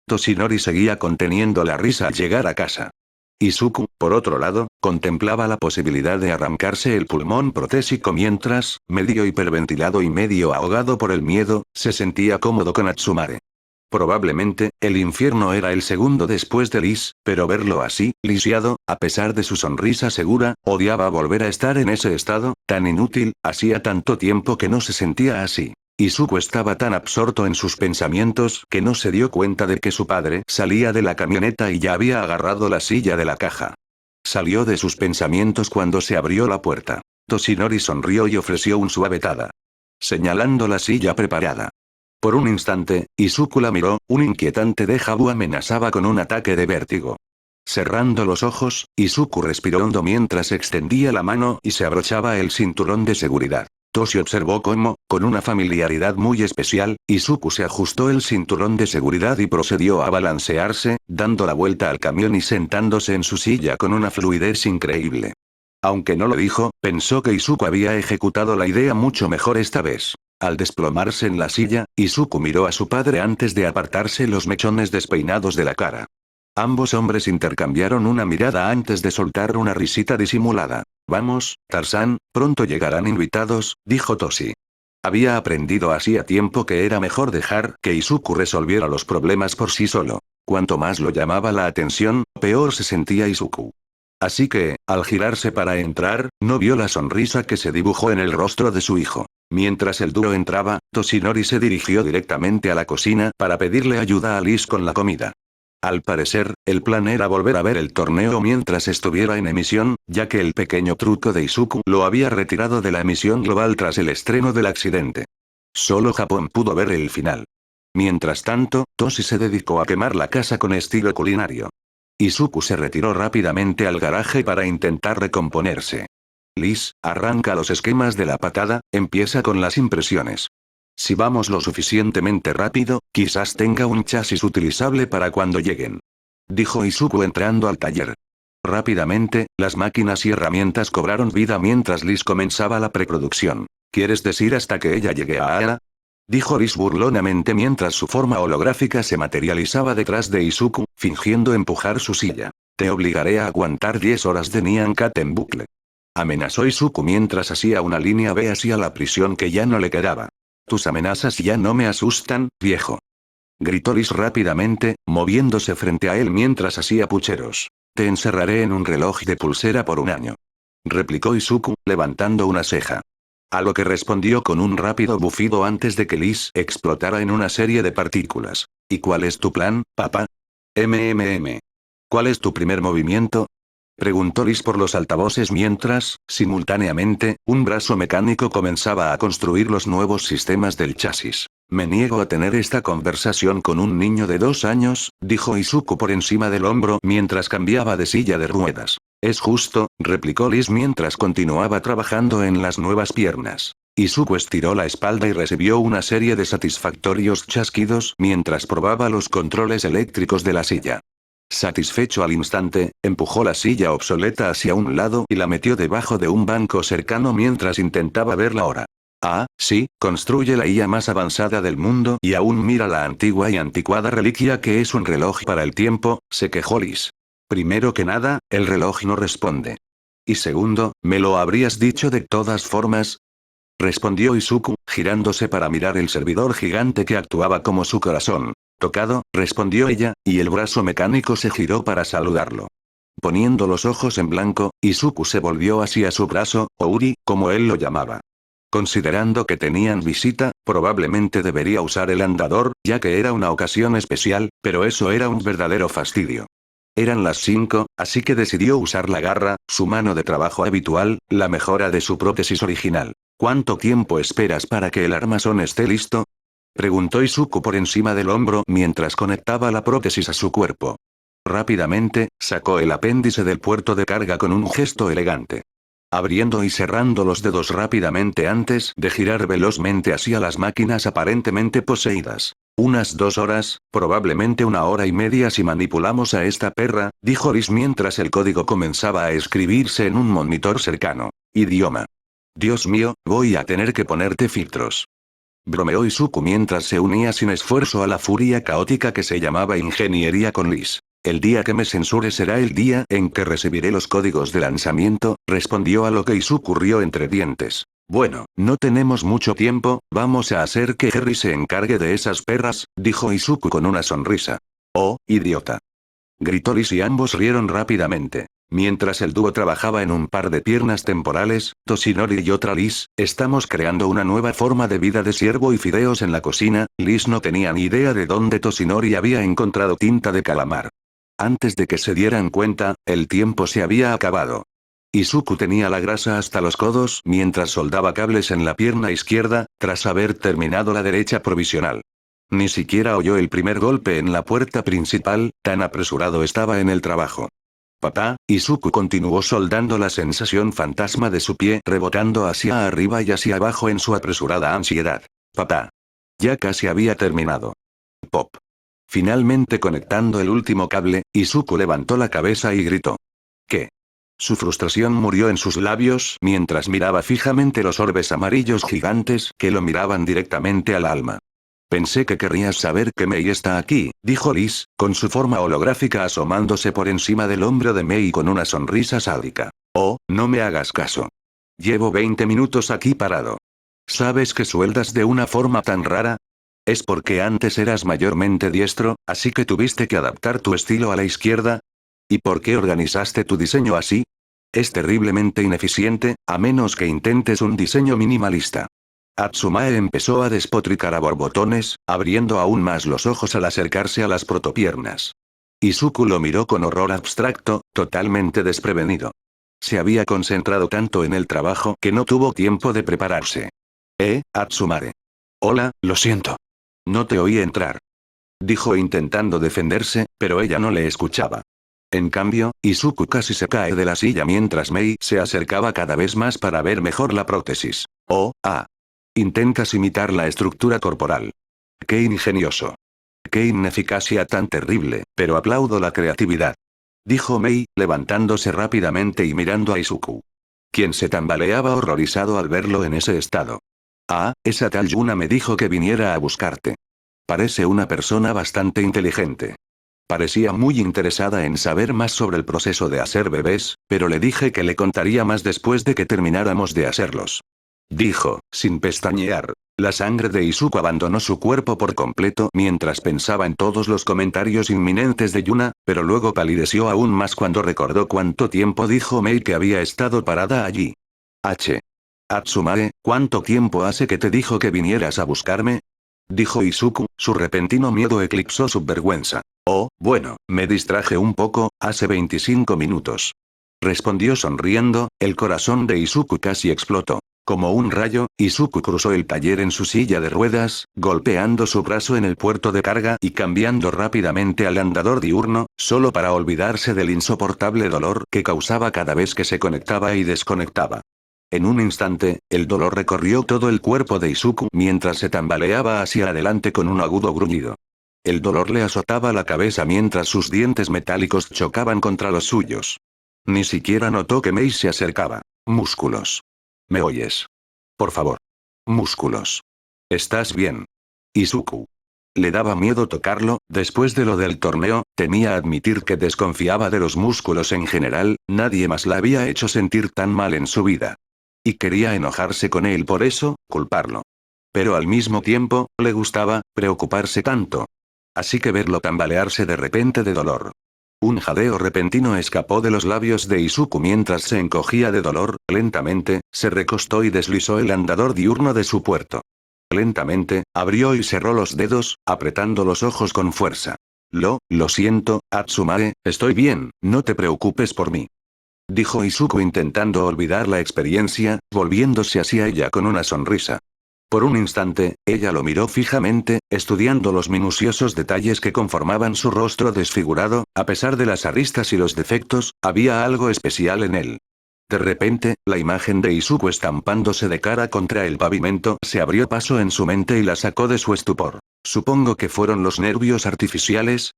Toshinori seguía conteniendo la risa al llegar a casa. Izuku, por otro lado, contemplaba la posibilidad de arrancarse el pulmón protésico mientras, medio hiperventilado y medio ahogado por el miedo, se sentía cómodo con Atsumare. Probablemente, el infierno era el segundo después de Liz, pero verlo así, lisiado, a pesar de su sonrisa segura, odiaba volver a estar en ese estado, tan inútil, hacía tanto tiempo que no se sentía así. Izuku estaba tan absorto en sus pensamientos que no se dio cuenta de que su padre salía de la camioneta y ya había agarrado la silla de la caja. Salió de sus pensamientos cuando se abrió la puerta. Toshinori sonrió y ofreció un suavetada. Señalando la silla preparada. Por un instante, Izuku la miró, un inquietante déjà vu amenazaba con un ataque de vértigo. Cerrando los ojos, Izuku respiró hondo mientras extendía la mano y se abrochaba el cinturón de seguridad. Toshi observó cómo, con una familiaridad muy especial, Izuku se ajustó el cinturón de seguridad y procedió a balancearse, dando la vuelta al camión y sentándose en su silla con una fluidez increíble. Aunque no lo dijo, pensó que Izuku había ejecutado la idea mucho mejor esta vez. Al desplomarse en la silla, Izuku miró a su padre antes de apartarse los mechones despeinados de la cara. Ambos hombres intercambiaron una mirada antes de soltar una risita disimulada. Vamos, Tarzán, pronto llegarán invitados, dijo Toshi. Había aprendido hacía tiempo que era mejor dejar que Izuku resolviera los problemas por sí solo. Cuanto más lo llamaba la atención, peor se sentía Izuku. Así que, al girarse para entrar, no vio la sonrisa que se dibujó en el rostro de su hijo. Mientras el duro entraba, Toshinori se dirigió directamente a la cocina para pedirle ayuda a Liz con la comida. Al parecer, el plan era volver a ver el torneo mientras estuviera en emisión, ya que el pequeño truco de Izuku lo había retirado de la emisión global tras el estreno del accidente. Solo Japón pudo ver el final. Mientras tanto, Toshi se dedicó a quemar la casa con estilo culinario. Izuku se retiró rápidamente al garaje para intentar recomponerse. Liz, arranca los esquemas de la patada, empieza con las impresiones. Si vamos lo suficientemente rápido, quizás tenga un chasis utilizable para cuando lleguen. Dijo Izuku entrando al taller. Rápidamente, las máquinas y herramientas cobraron vida mientras Liz comenzaba la preproducción. ¿Quieres decir hasta que ella llegue a Ara? Dijo Liz burlonamente mientras su forma holográfica se materializaba detrás de Izuku, fingiendo empujar su silla. Te obligaré a aguantar 10 horas de Nyan Cat en bucle. Amenazó Izuku mientras hacía una línea B hacia la prisión que ya no le quedaba. Tus amenazas ya no me asustan, viejo. Gritó Liz rápidamente, moviéndose frente a él mientras hacía pucheros. Te encerraré en un reloj de pulsera por un año. Replicó Izuku, levantando una ceja. A lo que respondió con un rápido bufido antes de que Liz explotara en una serie de partículas. ¿Y cuál es tu plan, papá? ¿Cuál es tu primer movimiento? Preguntó Liz por los altavoces mientras, simultáneamente, un brazo mecánico comenzaba a construir los nuevos sistemas del chasis. Me niego a tener esta conversación con un niño de 2 años, dijo Izuku por encima del hombro mientras cambiaba de silla de ruedas. Es justo, replicó Liz mientras continuaba trabajando en las nuevas piernas. Izuku estiró la espalda y recibió una serie de satisfactorios chasquidos mientras probaba los controles eléctricos de la silla. Satisfecho al instante, empujó la silla obsoleta hacia un lado y la metió debajo de un banco cercano mientras intentaba ver la hora. Ah, sí, construye la IA más avanzada del mundo y aún mira la antigua y anticuada reliquia que es un reloj para el tiempo, se quejó Liz. Primero que nada, el reloj no responde. Y segundo, ¿me lo habrías dicho de todas formas? Respondió Izuku, girándose para mirar el servidor gigante que actuaba como su corazón. Tocado, respondió ella, y el brazo mecánico se giró para saludarlo. Poniendo los ojos en blanco, Izuku se volvió hacia su brazo, o Uri, como él lo llamaba. Considerando que tenían visita, probablemente debería usar el andador, ya que era una ocasión especial, pero eso era un verdadero fastidio. Eran las 5, así que decidió usar la garra, su mano de trabajo habitual, la mejora de su prótesis original. ¿Cuánto tiempo esperas para que el armazón esté listo? Preguntó Izuku por encima del hombro mientras conectaba la prótesis a su cuerpo. Rápidamente, sacó el apéndice del puerto de carga con un gesto elegante. Abriendo y cerrando los dedos rápidamente antes de girar velozmente hacia las máquinas aparentemente poseídas. Unas 2 horas, probablemente 1 hora y media si manipulamos a esta perra, dijo Liz mientras el código comenzaba a escribirse en un monitor cercano. Idioma. Dios mío, voy a tener que ponerte filtros. Bromeó Izuku mientras se unía sin esfuerzo a la furia caótica que se llamaba ingeniería con Liz. El día que me censure será el día en que recibiré los códigos de lanzamiento, respondió a lo que Izuku rió entre dientes. Bueno, no tenemos mucho tiempo, vamos a hacer que Harry se encargue de esas perras, dijo Izuku con una sonrisa. Oh, idiota. Gritó Liz y ambos rieron rápidamente. Mientras el dúo trabajaba en un par de piernas temporales, Toshinori y otra Liz, estamos creando una nueva forma de vida de ciervo y fideos en la cocina. Liz no tenía ni idea de dónde Toshinori había encontrado tinta de calamar. Antes de que se dieran cuenta, el tiempo se había acabado. Izuku tenía la grasa hasta los codos mientras soldaba cables en la pierna izquierda, tras haber terminado la derecha provisional. Ni siquiera oyó el primer golpe en la puerta principal, tan apresurado estaba en el trabajo. Papá, Izuku continuó soldando la sensación fantasma de su pie rebotando hacia arriba y hacia abajo en su apresurada ansiedad. Papá. Ya casi había terminado. Pop. Finalmente conectando el último cable, Izuku levantó la cabeza y gritó. ¿Qué? Su frustración murió en sus labios mientras miraba fijamente los orbes amarillos gigantes que lo miraban directamente al alma. Pensé que querrías saber que Mei está aquí, dijo Liz, con su forma holográfica asomándose por encima del hombro de Mei con una sonrisa sádica. Oh, no me hagas caso. Llevo 20 minutos aquí parado. ¿Sabes que sueldas de una forma tan rara? ¿Es porque antes eras mayormente diestro, así que tuviste que adaptar tu estilo a la izquierda? ¿Y por qué organizaste tu diseño así? Es terriblemente ineficiente, a menos que intentes un diseño minimalista. Atsumae empezó a despotricar a borbotones, abriendo aún más los ojos al acercarse a las protopiernas. Izuku lo miró con horror abstracto, totalmente desprevenido. Se había concentrado tanto en el trabajo que no tuvo tiempo de prepararse. Atsumae. Hola, lo siento. No te oí entrar. Dijo intentando defenderse, pero ella no le escuchaba. En cambio, Izuku casi se cae de la silla mientras Mei se acercaba cada vez más para ver mejor la prótesis. Oh, ah. Intentas imitar la estructura corporal. Qué ingenioso. Qué ineficacia tan terrible, pero aplaudo la creatividad. Dijo Mei, levantándose rápidamente y mirando a Izuku, quien se tambaleaba horrorizado al verlo en ese estado. Ah, esa tal Yuna me dijo que viniera a buscarte. Parece una persona bastante inteligente. Parecía muy interesada en saber más sobre el proceso de hacer bebés, pero le dije que le contaría más después de que termináramos de hacerlos. Dijo, sin pestañear. La sangre de Izuku abandonó su cuerpo por completo mientras pensaba en todos los comentarios inminentes de Yuna, pero luego palideció aún más cuando recordó cuánto tiempo dijo Mei que había estado parada allí. Atsumae, ¿cuánto tiempo hace que te dijo que vinieras a buscarme? Dijo Izuku, su repentino miedo eclipsó su vergüenza. Oh, bueno, me distraje un poco, hace 25 minutos. Respondió sonriendo, el corazón de Izuku casi explotó. Como un rayo, Izuku cruzó el taller en su silla de ruedas, golpeando su brazo en el puerto de carga y cambiando rápidamente al andador diurno, solo para olvidarse del insoportable dolor que causaba cada vez que se conectaba y desconectaba. En un instante, el dolor recorrió todo el cuerpo de Izuku mientras se tambaleaba hacia adelante con un agudo gruñido. El dolor le azotaba la cabeza mientras sus dientes metálicos chocaban contra los suyos. Ni siquiera notó que Mei se acercaba. Músculos. ¿Me oyes? Por favor. Músculos. ¿Estás bien? Izuku. Le daba miedo tocarlo, después de lo del torneo, temía admitir que desconfiaba de los músculos en general, nadie más la había hecho sentir tan mal en su vida. Y quería enojarse con él por eso, culparlo. Pero al mismo tiempo, le gustaba preocuparse tanto. Así que verlo tambalearse de repente de dolor. Un jadeo repentino escapó de los labios de Izuku mientras se encogía de dolor, lentamente, se recostó y deslizó el andador diurno de su puerto. Lentamente, abrió y cerró los dedos, apretando los ojos con fuerza. Lo siento, Atsumae, estoy bien, no te preocupes por mí. Dijo Izuku intentando olvidar la experiencia, volviéndose hacia ella con una sonrisa. Por un instante, ella lo miró fijamente, estudiando los minuciosos detalles que conformaban su rostro desfigurado, a pesar de las aristas y los defectos, había algo especial en él. De repente, la imagen de Izuku estampándose de cara contra el pavimento se abrió paso en su mente y la sacó de su estupor. ¿Supongo que fueron los nervios artificiales?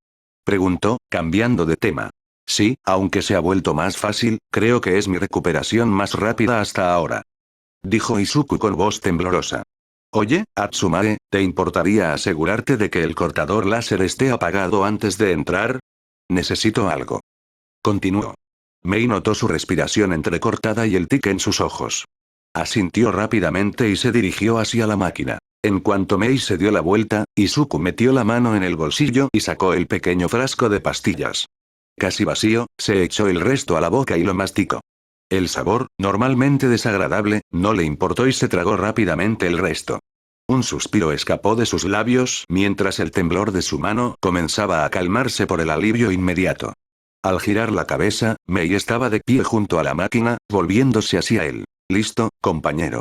Preguntó, cambiando de tema. Sí, aunque se ha vuelto más fácil, creo que es mi recuperación más rápida hasta ahora. Dijo Izuku con voz temblorosa. Oye, Atsumae, ¿te importaría asegurarte de que el cortador láser esté apagado antes de entrar? Necesito algo. Continuó. Mei notó su respiración entrecortada y el tic en sus ojos. Asintió rápidamente y se dirigió hacia la máquina. En cuanto Mei se dio la vuelta, Izuku metió la mano en el bolsillo y sacó el pequeño frasco de pastillas. Casi vacío, se echó el resto a la boca y lo masticó. El sabor, normalmente desagradable, no le importó y se tragó rápidamente el resto. Un suspiro escapó de sus labios mientras el temblor de su mano comenzaba a calmarse por el alivio inmediato. Al girar la cabeza, Mei estaba de pie junto a la máquina, volviéndose hacia él. «Listo, compañero»,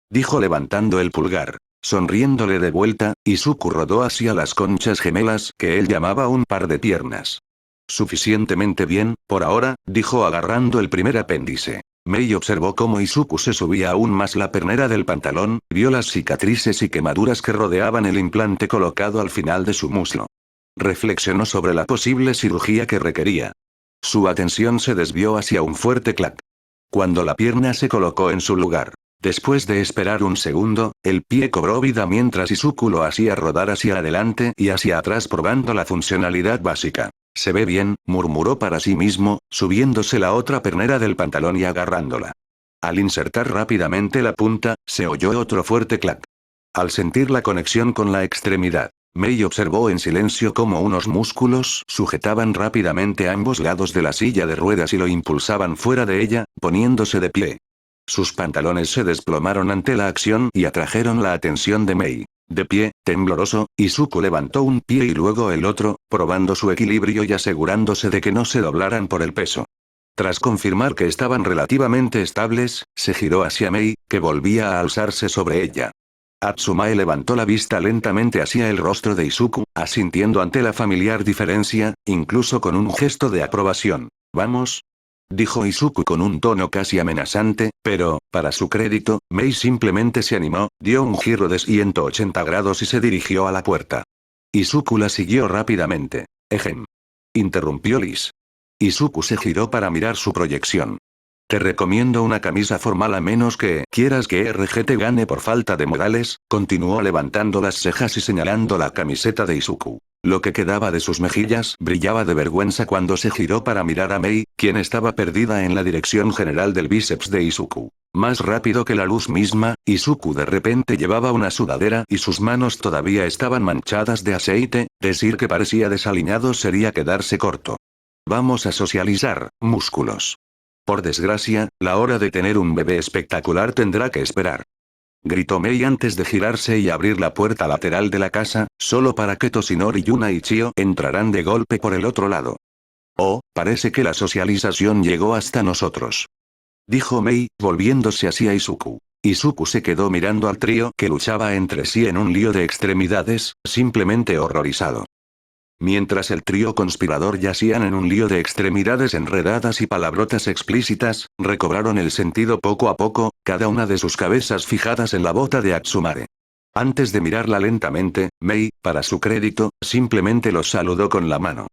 dijo levantando el pulgar. Sonriéndole de vuelta, Izuku rodó hacia las conchas gemelas que él llamaba un par de piernas. Suficientemente bien, por ahora, dijo agarrando el primer apéndice. Mei observó cómo Izuku se subía aún más la pernera del pantalón, vio las cicatrices y quemaduras que rodeaban el implante colocado al final de su muslo. Reflexionó sobre la posible cirugía que requería. Su atención se desvió hacia un fuerte clac. Cuando la pierna se colocó en su lugar. Después de esperar un segundo, el pie cobró vida mientras Izuku lo hacía rodar hacia adelante y hacia atrás probando la funcionalidad básica. «Se ve bien», murmuró para sí mismo, subiéndose la otra pernera del pantalón y agarrándola. Al insertar rápidamente la punta, se oyó otro fuerte clac. Al sentir la conexión con la extremidad, Mei observó en silencio cómo unos músculos sujetaban rápidamente ambos lados de la silla de ruedas y lo impulsaban fuera de ella, poniéndose de pie. Sus pantalones se desplomaron ante la acción y atrajeron la atención de Mei. De pie, tembloroso, Izuku levantó un pie y luego el otro, probando su equilibrio y asegurándose de que no se doblaran por el peso. Tras confirmar que estaban relativamente estables, se giró hacia Mei, que volvía a alzarse sobre ella. Atsumae levantó la vista lentamente hacia el rostro de Izuku, asintiendo ante la familiar diferencia, incluso con un gesto de aprobación. «¿Vamos?», dijo Izuku con un tono casi amenazante, pero, para su crédito, Mei simplemente se animó, dio un giro de 180 grados y se dirigió a la puerta. Izuku la siguió rápidamente. «Ejem», interrumpió Liz. Izuku se giró para mirar su proyección. «Te recomiendo una camisa formal a menos que quieras que RG te gane por falta de modales», continuó levantando las cejas y señalando la camiseta de Izuku. Lo que quedaba de sus mejillas brillaba de vergüenza cuando se giró para mirar a Mei, quien estaba perdida en la dirección general del bíceps de Izuku. Más rápido que la luz misma, Izuku de repente llevaba una sudadera y sus manos todavía estaban manchadas de aceite, decir que parecía desaliñado sería quedarse corto. «Vamos a socializar, músculos. Por desgracia, la hora de tener un bebé espectacular tendrá que esperar», gritó Mei antes de girarse y abrir la puerta lateral de la casa, solo para que Toshinori, Yuna y Chio entrarán de golpe por el otro lado. «Oh, parece que la socialización llegó hasta nosotros», dijo Mei, volviéndose hacia Izuku. Izuku se quedó mirando al trío que luchaba entre sí en un lío de extremidades, simplemente horrorizado. Mientras el trío conspirador yacían en un lío de extremidades enredadas y palabrotas explícitas, recobraron el sentido poco a poco, cada una de sus cabezas fijadas en la bota de Atsumare. Antes de mirarla lentamente, Mei, para su crédito, simplemente los saludó con la mano.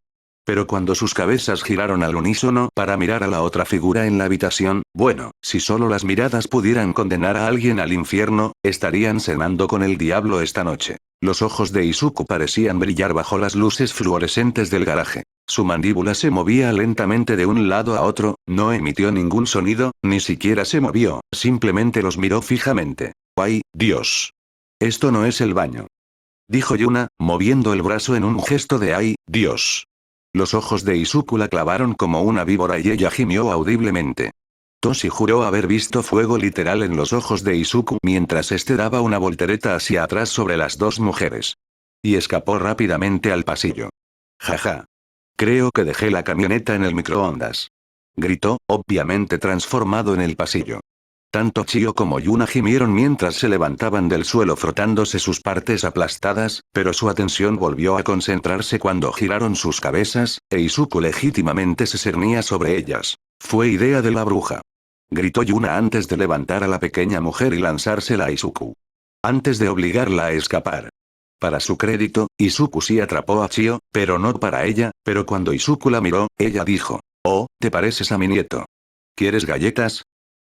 Pero cuando sus cabezas giraron al unísono para mirar a la otra figura en la habitación, bueno, si solo las miradas pudieran condenar a alguien al infierno, estarían cenando con el diablo esta noche. Los ojos de Izuku parecían brillar bajo las luces fluorescentes del garaje. Su mandíbula se movía lentamente de un lado a otro, no emitió ningún sonido, ni siquiera se movió, simplemente los miró fijamente. «¡Ay, Dios! Esto no es el baño», dijo Yuna, moviendo el brazo en un gesto de «¡ay, Dios!». Los ojos de Izuku la clavaron como una víbora y ella gimió audiblemente. Toshi juró haber visto fuego literal en los ojos de Izuku mientras este daba una voltereta hacia atrás sobre las dos mujeres. Y escapó rápidamente al pasillo. «Jaja. Creo que dejé la camioneta en el microondas», gritó, obviamente transformado en el pasillo. Tanto Chio como Yuna gimieron mientras se levantaban del suelo frotándose sus partes aplastadas, pero su atención volvió a concentrarse cuando giraron sus cabezas, e Izuku legítimamente se cernía sobre ellas. «Fue idea de la bruja», gritó Yuna antes de levantar a la pequeña mujer y lanzársela a Izuku. Antes de obligarla a escapar. Para su crédito, Izuku sí atrapó a Chio, pero no para ella, pero cuando Izuku la miró, ella dijo: «Oh, te pareces a mi nieto. ¿Quieres galletas?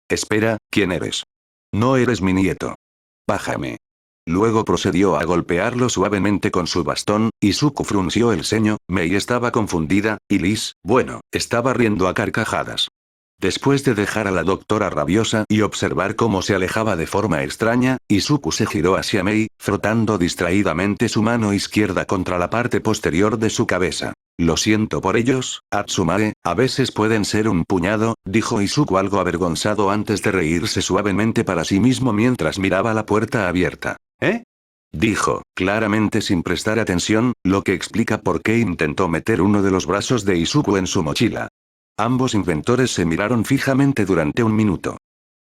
Espera, ¿quién eres?» «No eres mi nieto. Bájame». Luego procedió a golpearlo suavemente con su bastón. Izuku frunció el ceño, Mei estaba confundida, y Liz, bueno, estaba riendo a carcajadas. Después de dejar a la doctora rabiosa y observar cómo se alejaba de forma extraña, Izuku se giró hacia Mei, frotando distraídamente su mano izquierda contra la parte posterior de su cabeza. «Lo siento por ellos, Atsumae, a veces pueden ser un puñado», dijo Izuku algo avergonzado antes de reírse suavemente para sí mismo mientras miraba la puerta abierta. «¿Eh?», dijo, claramente sin prestar atención, lo que explica por qué intentó meter uno de los brazos de Izuku en su mochila. Ambos inventores se miraron fijamente durante un minuto.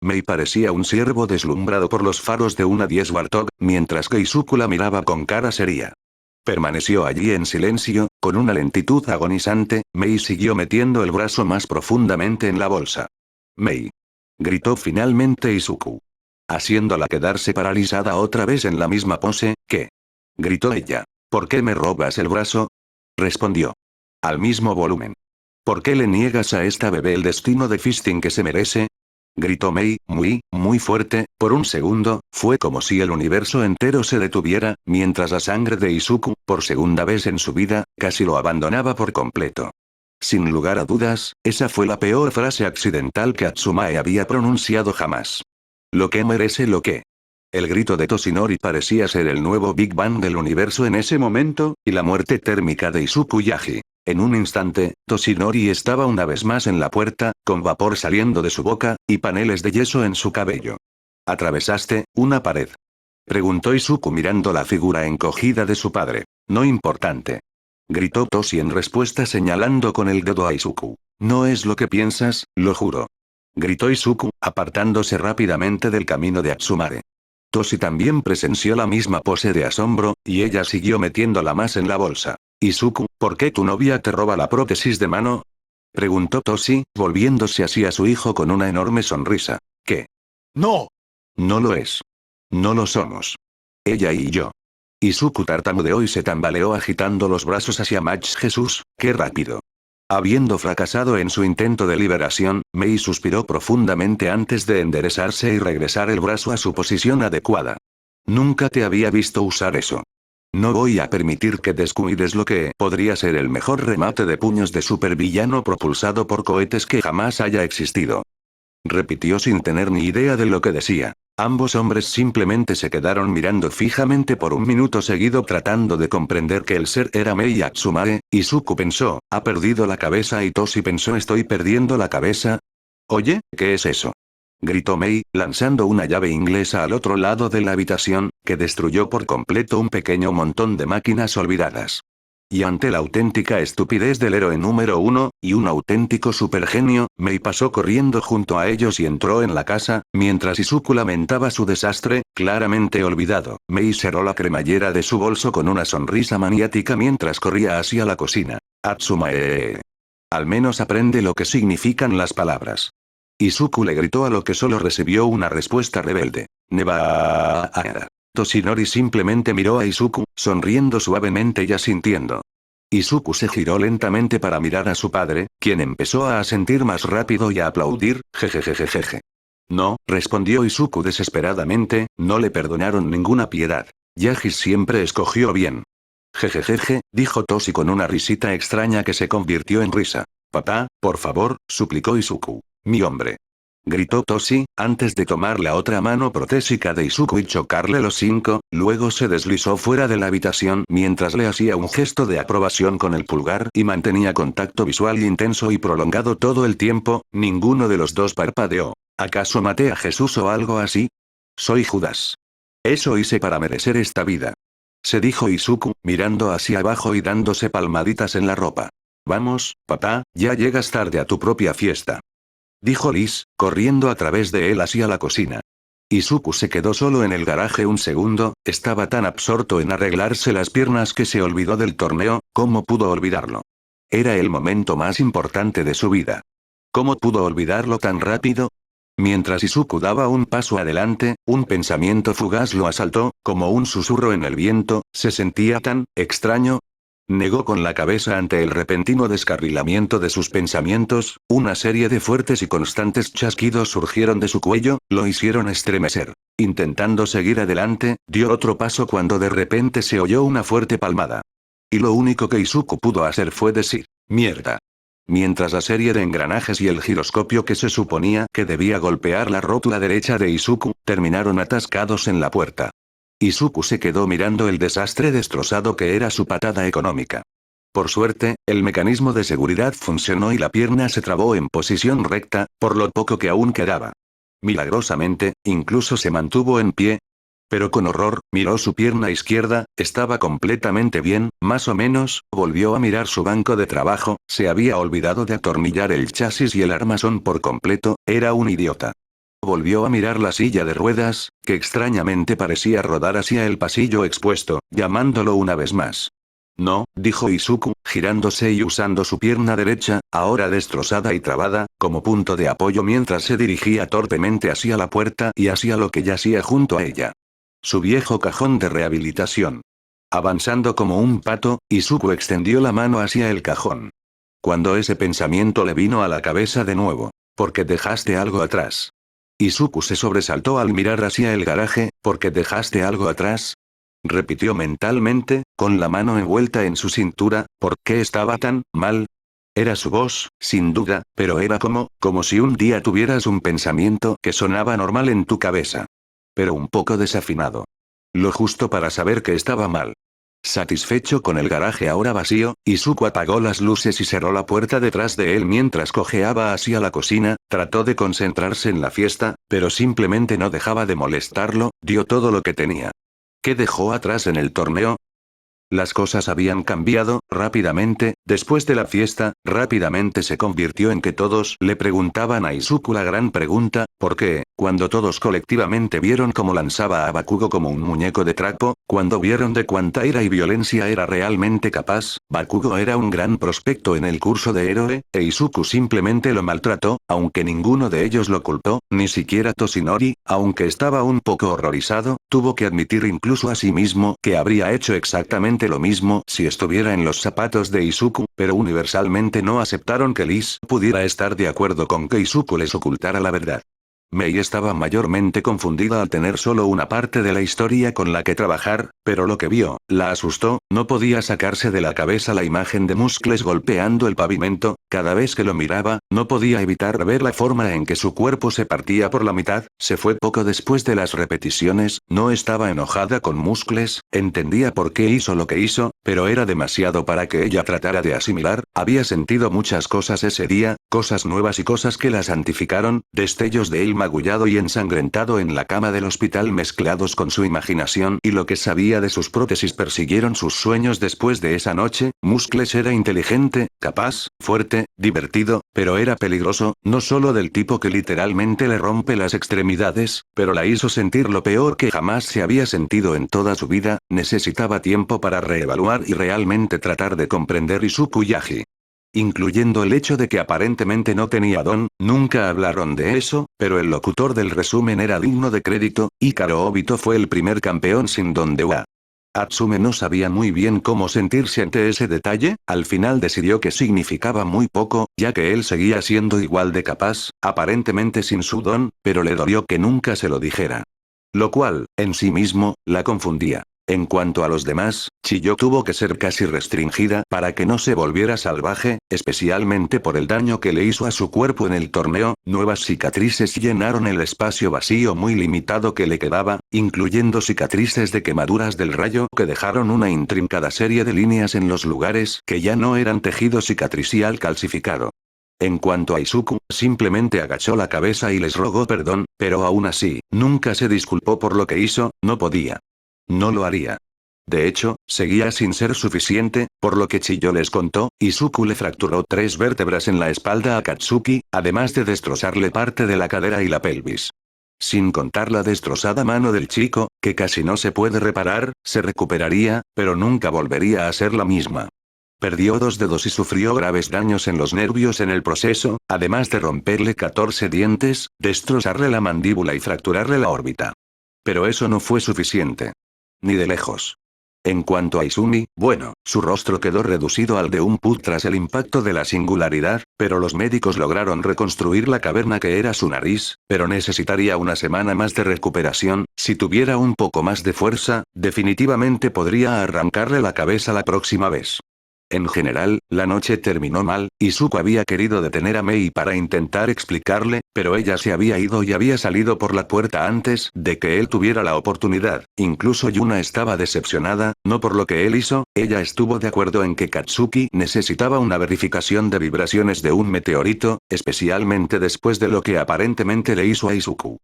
Mei parecía un ciervo deslumbrado por los faros de una 10 Warthog, mientras que Izuku la miraba con cara seria. Permaneció allí en silencio, con una lentitud agonizante. Mei siguió metiendo el brazo más profundamente en la bolsa. «Mei», gritó finalmente Izuku, haciéndola quedarse paralizada otra vez en la misma pose. «¿Qué?», gritó ella. «¿Por qué me robas el brazo?», respondió. Al mismo volumen. «¿Por qué le niegas a esta bebé el destino de fisting que se merece?», gritó Mei, muy fuerte. Por un segundo, fue como si el universo entero se detuviera, mientras la sangre de Izuku, por segunda vez en su vida, casi lo abandonaba por completo. Sin lugar a dudas, esa fue la peor frase accidental que Atsumae había pronunciado jamás. «Lo que merece lo que». El grito de Toshinori parecía ser el nuevo Big Bang del universo en ese momento, y la muerte térmica de Izuku Yagi. En un instante, Toshinori estaba una vez más en la puerta, con vapor saliendo de su boca, y paneles de yeso en su cabello. «¿Atravesaste una pared?», preguntó Izuku mirando la figura encogida de su padre. «No importante», gritó Toshi en respuesta señalando con el dedo a Izuku. «No es lo que piensas, lo juro», gritó Izuku, apartándose rápidamente del camino de Atsumare. Toshi también presenció la misma pose de asombro, y ella siguió metiéndola más en la bolsa. Izuku, ¿por qué tu novia te roba la prótesis de mano? Preguntó Toshi, volviéndose hacia su hijo con una enorme sonrisa. ¿Qué? No. No lo es. No lo somos. Ella y yo. Izuku tartamudeó y se tambaleó agitando los brazos hacia Max Jesús, ¡qué rápido! Habiendo fracasado en su intento de liberación, Mei suspiró profundamente antes de enderezarse y regresar el brazo a su posición adecuada. Nunca te había visto usar eso. No voy a permitir que descuides lo que podría ser el mejor remate de puños de supervillano propulsado por cohetes que jamás haya existido. Repitió sin tener ni idea de lo que decía. Ambos hombres simplemente se quedaron mirando fijamente por un minuto seguido tratando de comprender que el ser era Mei Atsumae. Izuku pensó, ha perdido la cabeza y Toshi pensó estoy perdiendo la cabeza. Oye, ¿qué es eso? Gritó Mei, lanzando una llave inglesa al otro lado de la habitación, que destruyó por completo un pequeño montón de máquinas olvidadas. Y ante la auténtica estupidez del héroe número 1, y un auténtico supergenio, Mei pasó corriendo junto a ellos y entró en la casa, mientras Izuku lamentaba su desastre, claramente olvidado. Mei cerró la cremallera de su bolso con una sonrisa maniática mientras corría hacia la cocina. Atsumae. Al menos aprende lo que significan las palabras. Izuku le gritó a lo que solo recibió una respuesta rebelde. Neva. Toshinori simplemente miró a Izuku, sonriendo suavemente y asintiendo. Izuku se giró lentamente para mirar a su padre, quien empezó a asentir más rápido y a aplaudir, jejejejeje. No, respondió Izuku desesperadamente, no le perdonaron ninguna piedad. Yagi siempre escogió bien. Jejejeje, dijo Toshi con una risita extraña que se convirtió en risa. Papá, por favor, suplicó Izuku. Mi hombre. Gritó Toshi, antes de tomar la otra mano protésica de Izuku y chocarle los 5, luego se deslizó fuera de la habitación mientras le hacía un gesto de aprobación con el pulgar y mantenía contacto visual intenso y prolongado todo el tiempo, ninguno de los dos parpadeó. ¿Acaso maté a Jesús o algo así? Soy Judas. Eso hice para merecer esta vida. Se dijo Izuku, mirando hacia abajo y dándose palmaditas en la ropa. Vamos, papá, ya llegas tarde a tu propia fiesta. Dijo Liz, corriendo a través de él hacia la cocina. Izuku se quedó solo en el garaje un segundo, estaba tan absorto en arreglarse las piernas que se olvidó del torneo, ¿cómo pudo olvidarlo? Era el momento más importante de su vida. ¿Cómo pudo olvidarlo tan rápido? Mientras Izuku daba un paso adelante, un pensamiento fugaz lo asaltó, como un susurro en el viento, se sentía tan extraño. Negó con la cabeza ante el repentino descarrilamiento de sus pensamientos, una serie de fuertes y constantes chasquidos surgieron de su cuello, lo hicieron estremecer. Intentando seguir adelante, dio otro paso cuando de repente se oyó una fuerte palmada. Y lo único que Izuku pudo hacer fue decir, ¡mierda! Mientras la serie de engranajes y el giroscopio que se suponía que debía golpear la rótula derecha de Izuku, terminaron atascados en la puerta. Izuku se quedó mirando el desastre destrozado que era su patada económica. Por suerte, el mecanismo de seguridad funcionó y la pierna se trabó en posición recta, por lo poco que aún quedaba. Milagrosamente, incluso se mantuvo en pie. Pero con horror, miró su pierna izquierda, estaba completamente bien, más o menos, volvió a mirar su banco de trabajo, se había olvidado de atornillar el chasis y el armazón por completo, era un idiota. Volvió a mirar la silla de ruedas, que extrañamente parecía rodar hacia el pasillo expuesto, llamándolo una vez más. No, dijo Izuku, girándose y usando su pierna derecha, ahora destrozada y trabada, como punto de apoyo mientras se dirigía torpemente hacia la puerta y hacia lo que yacía junto a ella. Su viejo cajón de rehabilitación. Avanzando como un pato, Izuku extendió la mano hacia el cajón. Cuando ese pensamiento le vino a la cabeza de nuevo. ¿Por qué dejaste algo atrás? Izuku se sobresaltó al mirar hacia el garaje, ¿por qué dejaste algo atrás? Repitió mentalmente, con la mano envuelta en su cintura, ¿por qué estaba tan mal? Era su voz, sin duda, pero era como si un día tuvieras un pensamiento que sonaba normal en tu cabeza. Pero un poco desafinado. Lo justo para saber que estaba mal. Satisfecho con el garaje ahora vacío, Izuku apagó las luces y cerró la puerta detrás de él mientras cojeaba hacia la cocina, trató de concentrarse en la fiesta, pero simplemente no dejaba de molestarlo, dio todo lo que tenía. ¿Qué dejó atrás en el torneo? Las cosas habían cambiado, rápidamente, después de la fiesta, rápidamente se convirtió en que todos le preguntaban a Izuku la gran pregunta, ¿por qué? Cuando todos colectivamente vieron cómo lanzaba a Bakugo como un muñeco de trapo, cuando vieron de cuánta ira y violencia era realmente capaz, Bakugo era un gran prospecto en el curso de héroe, e Izuku simplemente lo maltrató, aunque ninguno de ellos lo culpó, ni siquiera Toshinori, aunque estaba un poco horrorizado, tuvo que admitir incluso a sí mismo que habría hecho exactamente lo mismo si estuviera en los zapatos de Izuku, pero universalmente no aceptaron que Liz pudiera estar de acuerdo con que Izuku les ocultara la verdad. Mei estaba mayormente confundida al tener solo una parte de la historia con la que trabajar, pero lo que vio, la asustó, no podía sacarse de la cabeza la imagen de Muscles golpeando el pavimento, cada vez que lo miraba, no podía evitar ver la forma en que su cuerpo se partía por la mitad, se fue poco después de las repeticiones, no estaba enojada con Muscles, entendía por qué hizo lo que hizo, pero era demasiado para que ella tratara de asimilar, había sentido muchas cosas ese día, cosas nuevas y cosas que la santificaron, destellos de él magullado y ensangrentado en la cama del hospital mezclados con su imaginación y lo que sabía de sus prótesis persiguieron sus sueños después de esa noche. Muscles era inteligente, capaz, fuerte, divertido, pero era peligroso, no solo del tipo que literalmente le rompe las extremidades, pero la hizo sentir lo peor que jamás se había sentido en toda su vida, necesitaba tiempo para reevaluar y realmente tratar de comprender Izuku Yagi. Incluyendo el hecho de que aparentemente no tenía don, nunca hablaron de eso, pero el locutor del resumen era digno de crédito, Hikaru Obito fue el primer campeón sin don de Wa. Atsume no sabía muy bien cómo sentirse ante ese detalle, al final decidió que significaba muy poco, ya que él seguía siendo igual de capaz, aparentemente sin su don, pero le dolió que nunca se lo dijera. Lo cual, en sí mismo, la confundía. En cuanto a los demás, Chiyo tuvo que ser casi restringida para que no se volviera salvaje, especialmente por el daño que le hizo a su cuerpo en el torneo, nuevas cicatrices llenaron el espacio vacío muy limitado que le quedaba, incluyendo cicatrices de quemaduras del rayo que dejaron una intrincada serie de líneas en los lugares que ya no eran tejido cicatricial calcificado. En cuanto a Izuku, simplemente agachó la cabeza y les rogó perdón, pero aún así, nunca se disculpó por lo que hizo, no podía. No lo haría. De hecho, seguía sin ser suficiente, por lo que Chiyo les contó, Izuku le fracturó 3 vértebras en la espalda a Katsuki, además de destrozarle parte de la cadera y la pelvis. Sin contar la destrozada mano del chico, que casi no se puede reparar, se recuperaría, pero nunca volvería a ser la misma. Perdió 2 dedos y sufrió graves daños en los nervios en el proceso, además de romperle 14 dientes, destrozarle la mandíbula y fracturarle la órbita. Pero eso no fue suficiente. Ni de lejos. En cuanto a Izumi, bueno, su rostro quedó reducido al de un put tras el impacto de la singularidad, pero los médicos lograron reconstruir la caverna que era su nariz, pero necesitaría una semana más de recuperación, si tuviera un poco más de fuerza, definitivamente podría arrancarle la cabeza la próxima vez. En general, la noche terminó mal, Izuku había querido detener a Mei para intentar explicarle, pero ella se había ido y había salido por la puerta antes de que él tuviera la oportunidad, incluso Yuna estaba decepcionada, no por lo que él hizo, ella estuvo de acuerdo en que Katsuki necesitaba una verificación de vibraciones de un meteorito, especialmente después de lo que aparentemente le hizo a Izuku.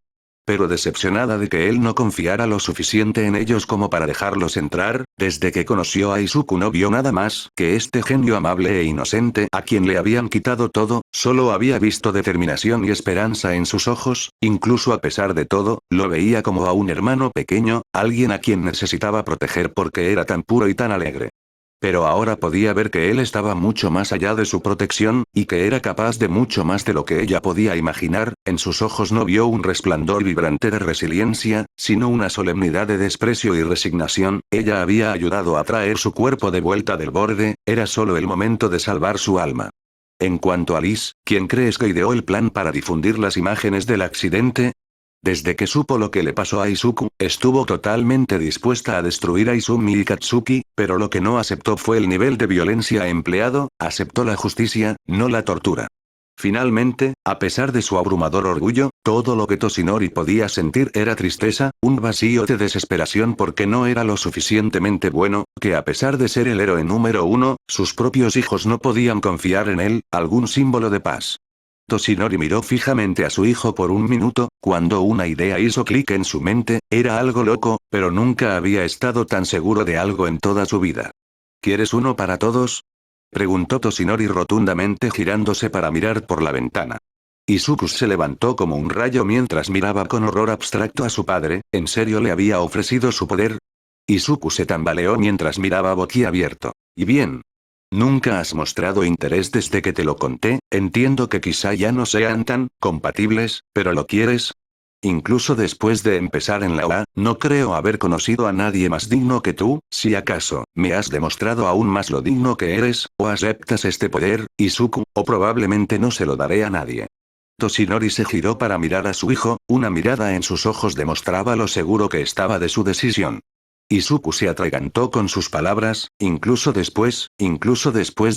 Pero decepcionada de que él no confiara lo suficiente en ellos como para dejarlos entrar, desde que conoció a Izuku no vio nada más que este genio amable e inocente a quien le habían quitado todo, solo había visto determinación y esperanza en sus ojos, incluso a pesar de todo, lo veía como a un hermano pequeño, alguien a quien necesitaba proteger porque era tan puro y tan alegre. Pero ahora podía ver que él estaba mucho más allá de su protección, y que era capaz de mucho más de lo que ella podía imaginar, en sus ojos no vio un resplandor vibrante de resiliencia, sino una solemnidad de desprecio y resignación, ella había ayudado a traer su cuerpo de vuelta del borde, era solo el momento de salvar su alma. En cuanto a Liz, ¿quién crees que ideó el plan para difundir las imágenes del accidente? Desde que supo lo que le pasó a Izuku, estuvo totalmente dispuesta a destruir a Izumi y Katsuki, pero lo que no aceptó fue el nivel de violencia empleado, aceptó la justicia, no la tortura. Finalmente, a pesar de su abrumador orgullo, todo lo que Toshinori podía sentir era tristeza, un vacío de desesperación porque no era lo suficientemente bueno, que a pesar de ser el héroe número 1, sus propios hijos no podían confiar en él, algún símbolo de paz. Toshinori miró fijamente a su hijo por un minuto, cuando una idea hizo clic en su mente, era algo loco, pero nunca había estado tan seguro de algo en toda su vida. ¿Quieres uno para todos? Preguntó Toshinori rotundamente girándose para mirar por la ventana. Izuku se levantó como un rayo mientras miraba con horror abstracto a su padre. ¿En serio le había ofrecido su poder? Izuku se tambaleó mientras miraba boquiabierto. ¿Y bien? Nunca has mostrado interés desde que te lo conté, entiendo que quizá ya no sean tan compatibles, pero ¿lo quieres? Incluso después de empezar en la OA, no creo haber conocido a nadie más digno que tú, si acaso, me has demostrado aún más lo digno que eres, o aceptas este poder, Izuku, o probablemente no se lo daré a nadie. Toshinori se giró para mirar a su hijo, una mirada en sus ojos demostraba lo seguro que estaba de su decisión. Izuku se atragantó con sus palabras, incluso después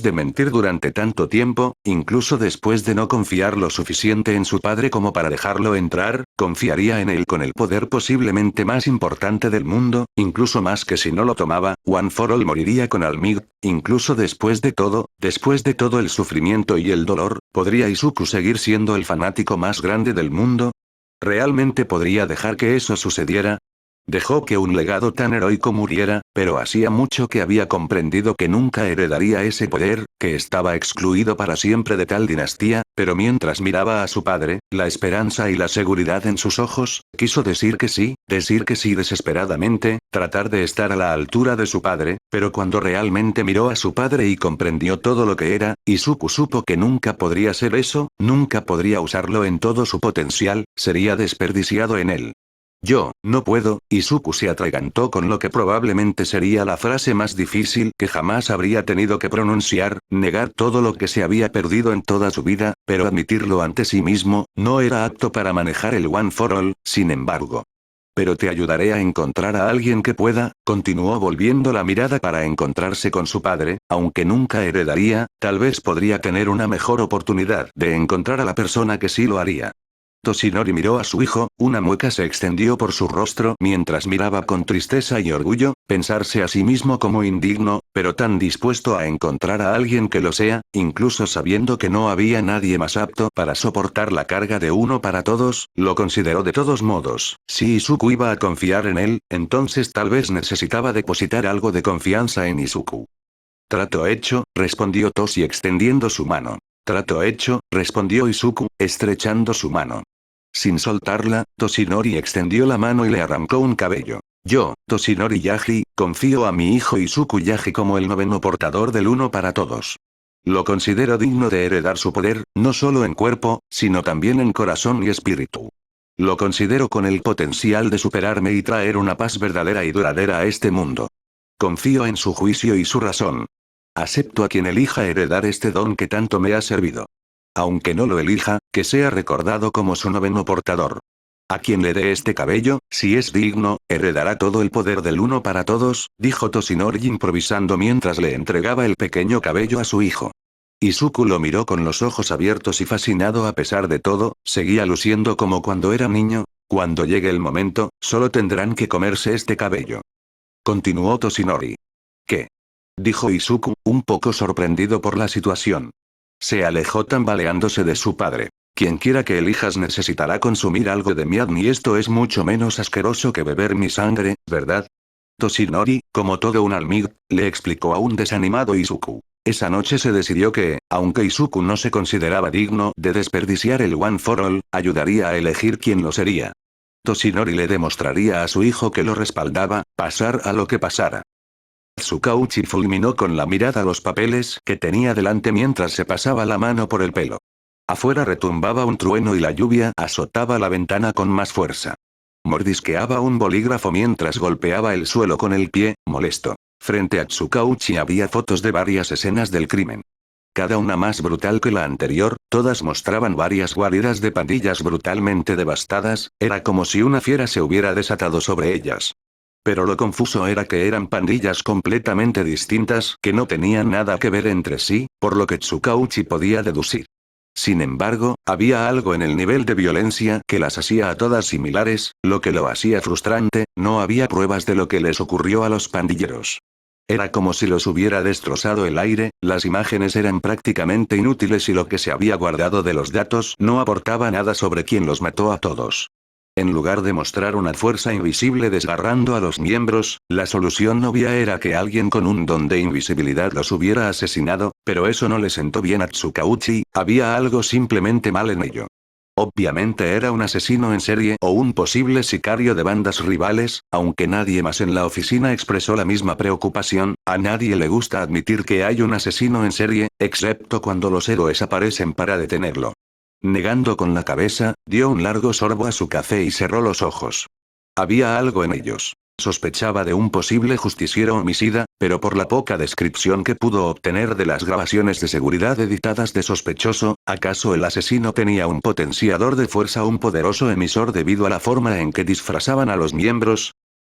de mentir durante tanto tiempo, incluso después de no confiar lo suficiente en su padre como para dejarlo entrar, confiaría en él con el poder posiblemente más importante del mundo, incluso más que si no lo tomaba, One for All moriría con Almig, incluso después de todo el sufrimiento y el dolor, ¿podría Izuku seguir siendo el fanático más grande del mundo? ¿Realmente podría dejar que eso sucediera? Dejó que un legado tan heroico muriera, pero hacía mucho que había comprendido que nunca heredaría ese poder, que estaba excluido para siempre de tal dinastía, pero mientras miraba a su padre, la esperanza y la seguridad en sus ojos, quiso decir que sí desesperadamente, tratar de estar a la altura de su padre, pero cuando realmente miró a su padre y comprendió todo lo que era, Izuku supo que nunca podría ser eso, nunca podría usarlo en todo su potencial, sería desperdiciado en él. Yo, no puedo, Izuku se atragantó con lo que probablemente sería la frase más difícil que jamás habría tenido que pronunciar, negar todo lo que se había perdido en toda su vida, pero admitirlo ante sí mismo, no era apto para manejar el One for All, sin embargo. Pero te ayudaré a encontrar a alguien que pueda, continuó volviendo la mirada para encontrarse con su padre, aunque nunca heredaría, tal vez podría tener una mejor oportunidad de encontrar a la persona que sí lo haría. Toshinori miró a su hijo, una mueca se extendió por su rostro mientras miraba con tristeza y orgullo, pensarse a sí mismo como indigno, pero tan dispuesto a encontrar a alguien que lo sea, incluso sabiendo que no había nadie más apto para soportar la carga de uno para todos, lo consideró de todos modos. Si Izuku iba a confiar en él, entonces tal vez necesitaba depositar algo de confianza en Izuku. Trato hecho, respondió Toshi extendiendo su mano. Trato hecho, respondió Izuku, estrechando su mano. Sin soltarla, Toshinori extendió la mano y le arrancó un cabello. Yo, Toshinori Yaji, confío a mi hijo Izuku Yaji como el noveno portador del uno para todos. Lo considero digno de heredar su poder, no solo en cuerpo, sino también en corazón y espíritu. Lo considero con el potencial de superarme y traer una paz verdadera y duradera a este mundo. Confío en su juicio y su razón. Acepto a quien elija heredar este don que tanto me ha servido. Aunque no lo elija, que sea recordado como su noveno portador. A quien le dé este cabello, si es digno, heredará todo el poder del uno para todos, dijo Toshinori improvisando mientras le entregaba el pequeño cabello a su hijo. Izuku lo miró con los ojos abiertos y fascinado a pesar de todo, seguía luciendo como cuando era niño. Cuando llegue el momento, solo tendrán que comerse este cabello. Continuó Toshinori. ¿Qué? Dijo Izuku, un poco sorprendido por la situación. Se alejó tambaleándose de su padre. Quienquiera que elijas necesitará consumir algo de mi ADN y esto es mucho menos asqueroso que beber mi sangre, ¿verdad? Toshinori, como todo un almig, le explicó a un desanimado Izuku. Esa noche se decidió que, aunque Izuku no se consideraba digno de desperdiciar el One for All, ayudaría a elegir quién lo sería. Toshinori le demostraría a su hijo que lo respaldaba, pasar a lo que pasara. Tsukauchi fulminó con la mirada los papeles que tenía delante mientras se pasaba la mano por el pelo. Afuera retumbaba un trueno y la lluvia azotaba la ventana con más fuerza. Mordisqueaba un bolígrafo mientras golpeaba el suelo con el pie, molesto. Frente a Tsukauchi había fotos de varias escenas del crimen. Cada una más brutal que la anterior, todas mostraban varias guaridas de pandillas brutalmente devastadas, era como si una fiera se hubiera desatado sobre ellas. Pero lo confuso era que eran pandillas completamente distintas que no tenían nada que ver entre sí, por lo que Tsukauchi podía deducir. Sin embargo, había algo en el nivel de violencia que las hacía a todas similares, lo que lo hacía frustrante, no había pruebas de lo que les ocurrió a los pandilleros. Era como si los hubiera destrozado el aire, las imágenes eran prácticamente inútiles y lo que se había guardado de los datos no aportaba nada sobre quién los mató a todos. En lugar de mostrar una fuerza invisible desgarrando a los miembros, la solución obvia era que alguien con un don de invisibilidad los hubiera asesinado, pero eso no le sentó bien a Tsukauchi, había algo simplemente mal en ello. Obviamente era un asesino en serie o un posible sicario de bandas rivales, aunque nadie más en la oficina expresó la misma preocupación, a nadie le gusta admitir que hay un asesino en serie, excepto cuando los héroes aparecen para detenerlo. Negando con la cabeza, dio un largo sorbo a su café y cerró los ojos. Había algo en ellos. Sospechaba de un posible justiciero homicida, pero por la poca descripción que pudo obtener de las grabaciones de seguridad editadas de sospechoso, ¿acaso el asesino tenía un potenciador de fuerza, un poderoso emisor debido a la forma en que disfrazaban a los miembros?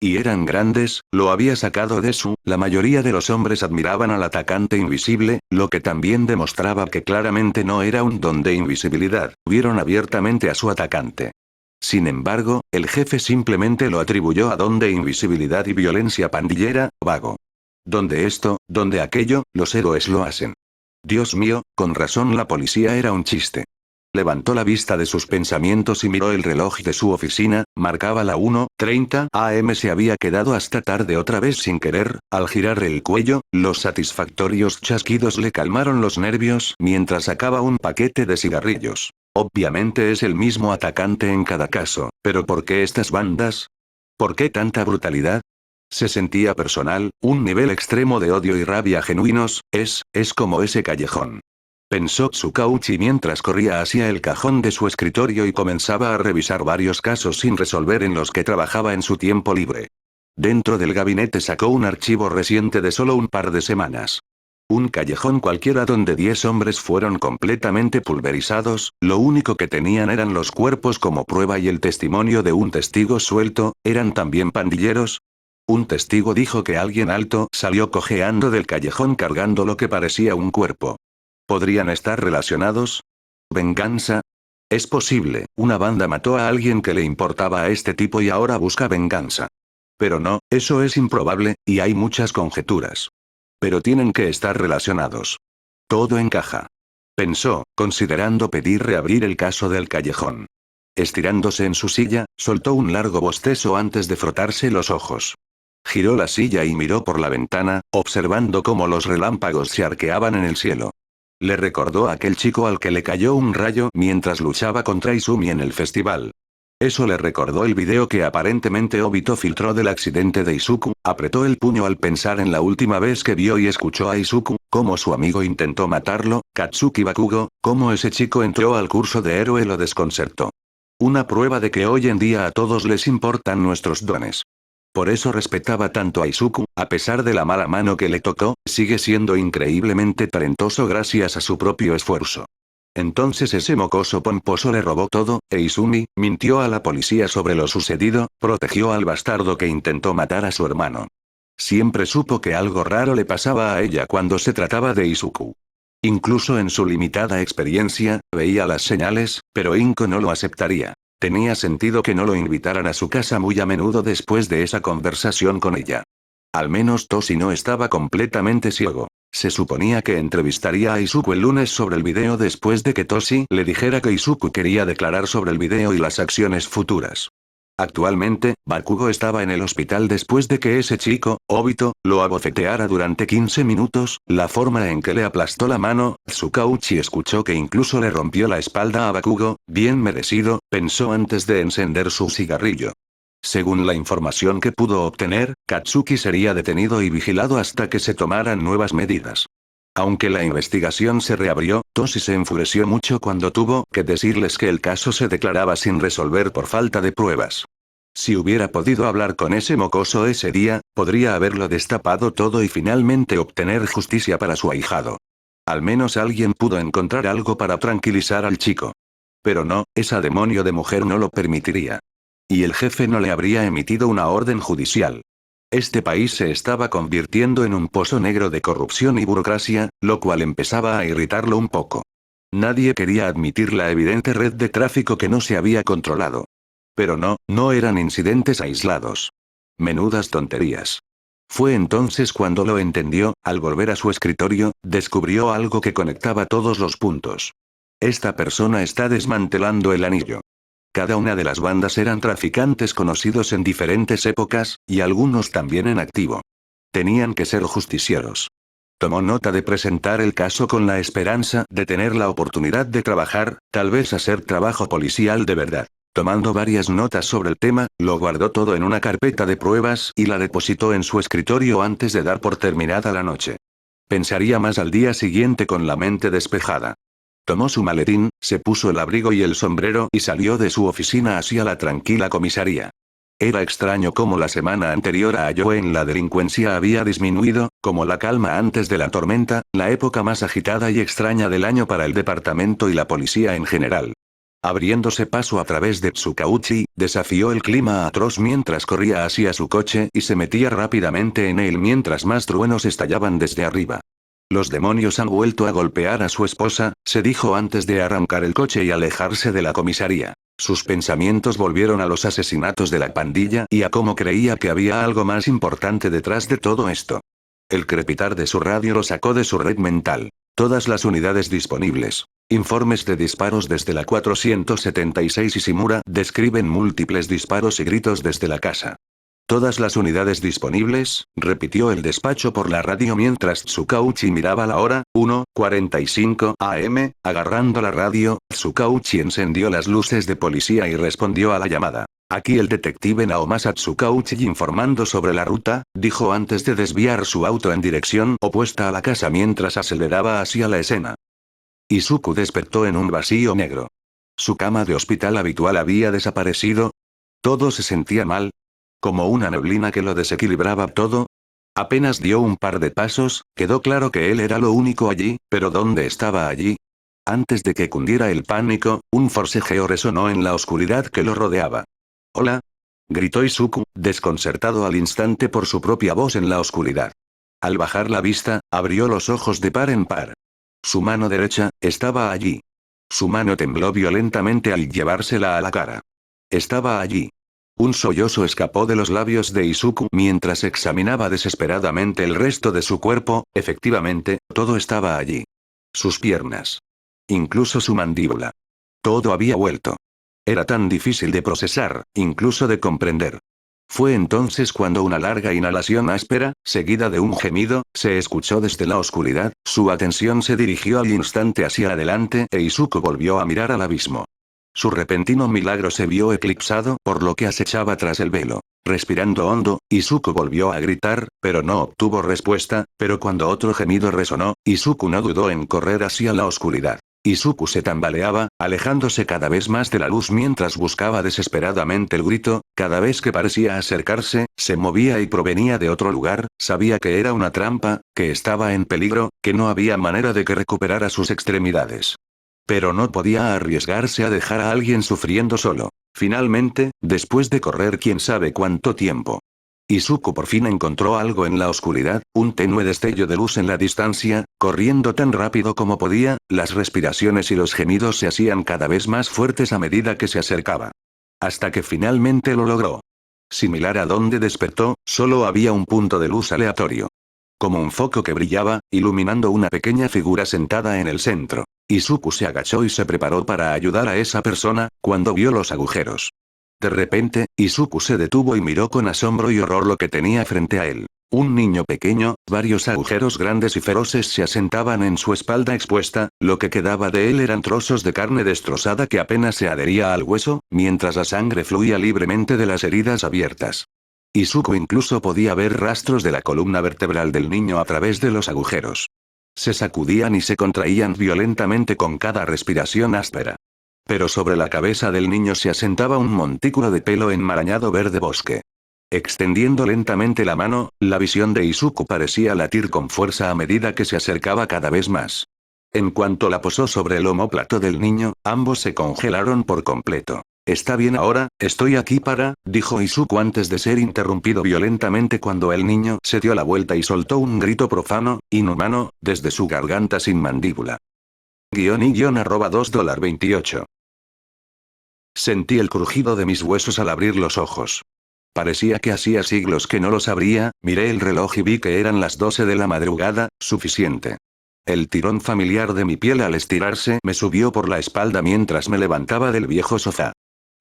Y eran grandes, lo había sacado de su, la mayoría de los hombres admiraban al atacante invisible, lo que también demostraba que claramente no era un don de invisibilidad, vieron abiertamente a su atacante. Sin embargo, el jefe simplemente lo atribuyó a don de invisibilidad y violencia pandillera, vago. Donde esto, donde aquello, los héroes lo hacen. Dios mío, con razón la policía era un chiste. Levantó la vista de sus pensamientos y miró el reloj de su oficina, marcaba la 1:30 am. Se había quedado hasta tarde otra vez sin querer, al girar el cuello, los satisfactorios chasquidos le calmaron los nervios mientras sacaba un paquete de cigarrillos. Obviamente es el mismo atacante en cada caso, pero ¿por qué estas bandas? ¿Por qué tanta brutalidad? Se sentía personal, un nivel extremo de odio y rabia genuinos, es como ese callejón. Pensó Tsukauchi mientras corría hacia el cajón de su escritorio y comenzaba a revisar varios casos sin resolver en los que trabajaba en su tiempo libre. Dentro del gabinete sacó un archivo reciente de solo un par de semanas. Un callejón cualquiera donde 10 hombres fueron completamente pulverizados, lo único que tenían eran los cuerpos como prueba y el testimonio de un testigo suelto, ¿eran también pandilleros? Un testigo dijo que alguien alto salió cojeando del callejón cargando lo que parecía un cuerpo. ¿Podrían estar relacionados? ¿Venganza? Es posible, una banda mató a alguien que le importaba a este tipo y ahora busca venganza. Pero no, eso es improbable, y hay muchas conjeturas. Pero tienen que estar relacionados. Todo encaja. Pensó, considerando pedir reabrir el caso del callejón. Estirándose en su silla, soltó un largo bostezo antes de frotarse los ojos. Giró la silla y miró por la ventana, observando cómo los relámpagos se arqueaban en el cielo. Le recordó a aquel chico al que le cayó un rayo mientras luchaba contra Izumi en el festival. Eso le recordó el video que aparentemente Obito filtró del accidente de Izuku, apretó el puño al pensar en la última vez que vio y escuchó a Izuku, cómo su amigo intentó matarlo, Katsuki Bakugo, cómo ese chico entró al curso de héroe lo desconcertó. Una prueba de que hoy en día a todos les importan nuestros dones. Por eso respetaba tanto a Izuku, a pesar de la mala mano que le tocó, sigue siendo increíblemente talentoso gracias a su propio esfuerzo. Entonces ese mocoso pomposo le robó todo, e Izumi, mintió a la policía sobre lo sucedido, protegió al bastardo que intentó matar a su hermano. Siempre supo que algo raro le pasaba a ella cuando se trataba de Izuku. Incluso en su limitada experiencia, veía las señales, pero Inko no lo aceptaría. Tenía sentido que no lo invitaran a su casa muy a menudo después de esa conversación con ella. Al menos Toshi no estaba completamente ciego. Se suponía que entrevistaría a Izuku el lunes sobre el video después de que Toshi le dijera que Izuku quería declarar sobre el video y las acciones futuras. Actualmente, Bakugo estaba en el hospital después de que ese chico, Obito, lo abofeteara durante 15 minutos, la forma en que le aplastó la mano, Tsukauchi escuchó que incluso le rompió la espalda a Bakugo, bien merecido, pensó antes de encender su cigarrillo. Según la información que pudo obtener, Katsuki sería detenido y vigilado hasta que se tomaran nuevas medidas. Aunque la investigación se reabrió, Toshi se enfureció mucho cuando tuvo que decirles que el caso se declaraba sin resolver por falta de pruebas. Si hubiera podido hablar con ese mocoso ese día, podría haberlo destapado todo y finalmente obtener justicia para su ahijado. Al menos alguien pudo encontrar algo para tranquilizar al chico. Pero no, esa demonio de mujer no lo permitiría. Y el jefe no le habría emitido una orden judicial. Este país se estaba convirtiendo en un pozo negro de corrupción y burocracia, lo cual empezaba a irritarlo un poco. Nadie quería admitir la evidente red de tráfico que no se había controlado. Pero no eran incidentes aislados. Menudas tonterías. Fue entonces cuando lo entendió, al volver a su escritorio, descubrió algo que conectaba todos los puntos. Esta persona está desmantelando el anillo. Cada una de las bandas eran traficantes conocidos en diferentes épocas, y algunos también en activo. Tenían que ser justicieros. Tomó nota de presentar el caso con la esperanza de tener la oportunidad de trabajar, tal vez hacer trabajo policial de verdad. Tomando varias notas sobre el tema, lo guardó todo en una carpeta de pruebas y la depositó en su escritorio antes de dar por terminada la noche. Pensaría más al día siguiente con la mente despejada. Tomó su maletín, se puso el abrigo y el sombrero y salió de su oficina hacia la tranquila comisaría. Era extraño cómo la semana anterior a Halloween la delincuencia había disminuido, como la calma antes de la tormenta, la época más agitada y extraña del año para el departamento y la policía en general. Abriéndose paso a través de Tsukauchi, desafió el clima atroz mientras corría hacia su coche y se metía rápidamente en él mientras más truenos estallaban desde arriba. Los demonios han vuelto a golpear a su esposa, se dijo antes de arrancar el coche y alejarse de la comisaría. Sus pensamientos volvieron a los asesinatos de la pandilla y a cómo creía que había algo más importante detrás de todo esto. El crepitar de su radio lo sacó de su red mental. Todas las unidades disponibles. Informes de disparos desde la 476 Ishimura describen múltiples disparos y gritos desde la casa. Todas las unidades disponibles, repitió el despacho por la radio mientras Tsukauchi miraba la hora, 1:45 am, agarrando la radio, Tsukauchi encendió las luces de policía y respondió a la llamada. Aquí el detective Naomasa Tsukauchi informando sobre la ruta, dijo antes de desviar su auto en dirección opuesta a la casa mientras aceleraba hacia la escena. Izuku despertó en un vacío negro. Su cama de hospital habitual había desaparecido. Todo se sentía mal. Como una neblina que lo desequilibraba todo. Apenas dio un par de pasos, quedó claro que él era lo único allí, pero ¿dónde estaba allí? Antes de que cundiera el pánico, un forcejeo resonó en la oscuridad que lo rodeaba. «Hola», gritó Izuku, desconcertado al instante por su propia voz en la oscuridad. Al bajar la vista, abrió los ojos de par en par. Su mano derecha, estaba allí. Su mano tembló violentamente al llevársela a la cara. Estaba allí. Un sollozo escapó de los labios de Izuku mientras examinaba desesperadamente el resto de su cuerpo, efectivamente, todo estaba allí. Sus piernas. Incluso su mandíbula. Todo había vuelto. Era tan difícil de procesar, incluso de comprender. Fue entonces cuando una larga inhalación áspera, seguida de un gemido, se escuchó desde la oscuridad, su atención se dirigió al instante hacia adelante e Izuku volvió a mirar al abismo. Su repentino milagro se vio eclipsado por lo que acechaba tras el velo. Respirando hondo, Izuku volvió a gritar, pero no obtuvo respuesta, pero cuando otro gemido resonó, Izuku no dudó en correr hacia la oscuridad. Izuku se tambaleaba, alejándose cada vez más de la luz mientras buscaba desesperadamente el grito, cada vez que parecía acercarse, se movía y provenía de otro lugar, sabía que era una trampa, que estaba en peligro, que no había manera de que recuperara sus extremidades. Pero no podía arriesgarse a dejar a alguien sufriendo solo. Finalmente, después de correr quién sabe cuánto tiempo. Izuku por fin encontró algo en la oscuridad, un tenue destello de luz en la distancia, corriendo tan rápido como podía, las respiraciones y los gemidos se hacían cada vez más fuertes a medida que se acercaba. Hasta que finalmente lo logró. Similar a donde despertó, solo había un punto de luz aleatorio. Como un foco que brillaba, iluminando una pequeña figura sentada en el centro. Izuku se agachó y se preparó para ayudar a esa persona, cuando vio los agujeros. De repente, Izuku se detuvo y miró con asombro y horror lo que tenía frente a él. Un niño pequeño, varios agujeros grandes y feroces se asentaban en su espalda expuesta, lo que quedaba de él eran trozos de carne destrozada que apenas se adhería al hueso, mientras la sangre fluía libremente de las heridas abiertas. Izuku incluso podía ver rastros de la columna vertebral del niño a través de los agujeros. Se sacudían y se contraían violentamente con cada respiración áspera. Pero sobre la cabeza del niño se asentaba un montículo de pelo enmarañado verde bosque. Extendiendo lentamente la mano, la visión de Izuku parecía latir con fuerza a medida que se acercaba cada vez más. En cuanto la posó sobre el omóplato del niño, ambos se congelaron por completo. «Está bien ahora, estoy aquí para», dijo Izuku antes de ser interrumpido violentamente cuando el niño se dio la vuelta y soltó un grito profano, inhumano, desde su garganta sin mandíbula. $2.28. Sentí el crujido de mis huesos al abrir los ojos. Parecía que hacía siglos que no los abría, miré el reloj y vi que eran las 12 de la madrugada, suficiente. El tirón familiar de mi piel al estirarse me subió por la espalda mientras me levantaba del viejo sofá.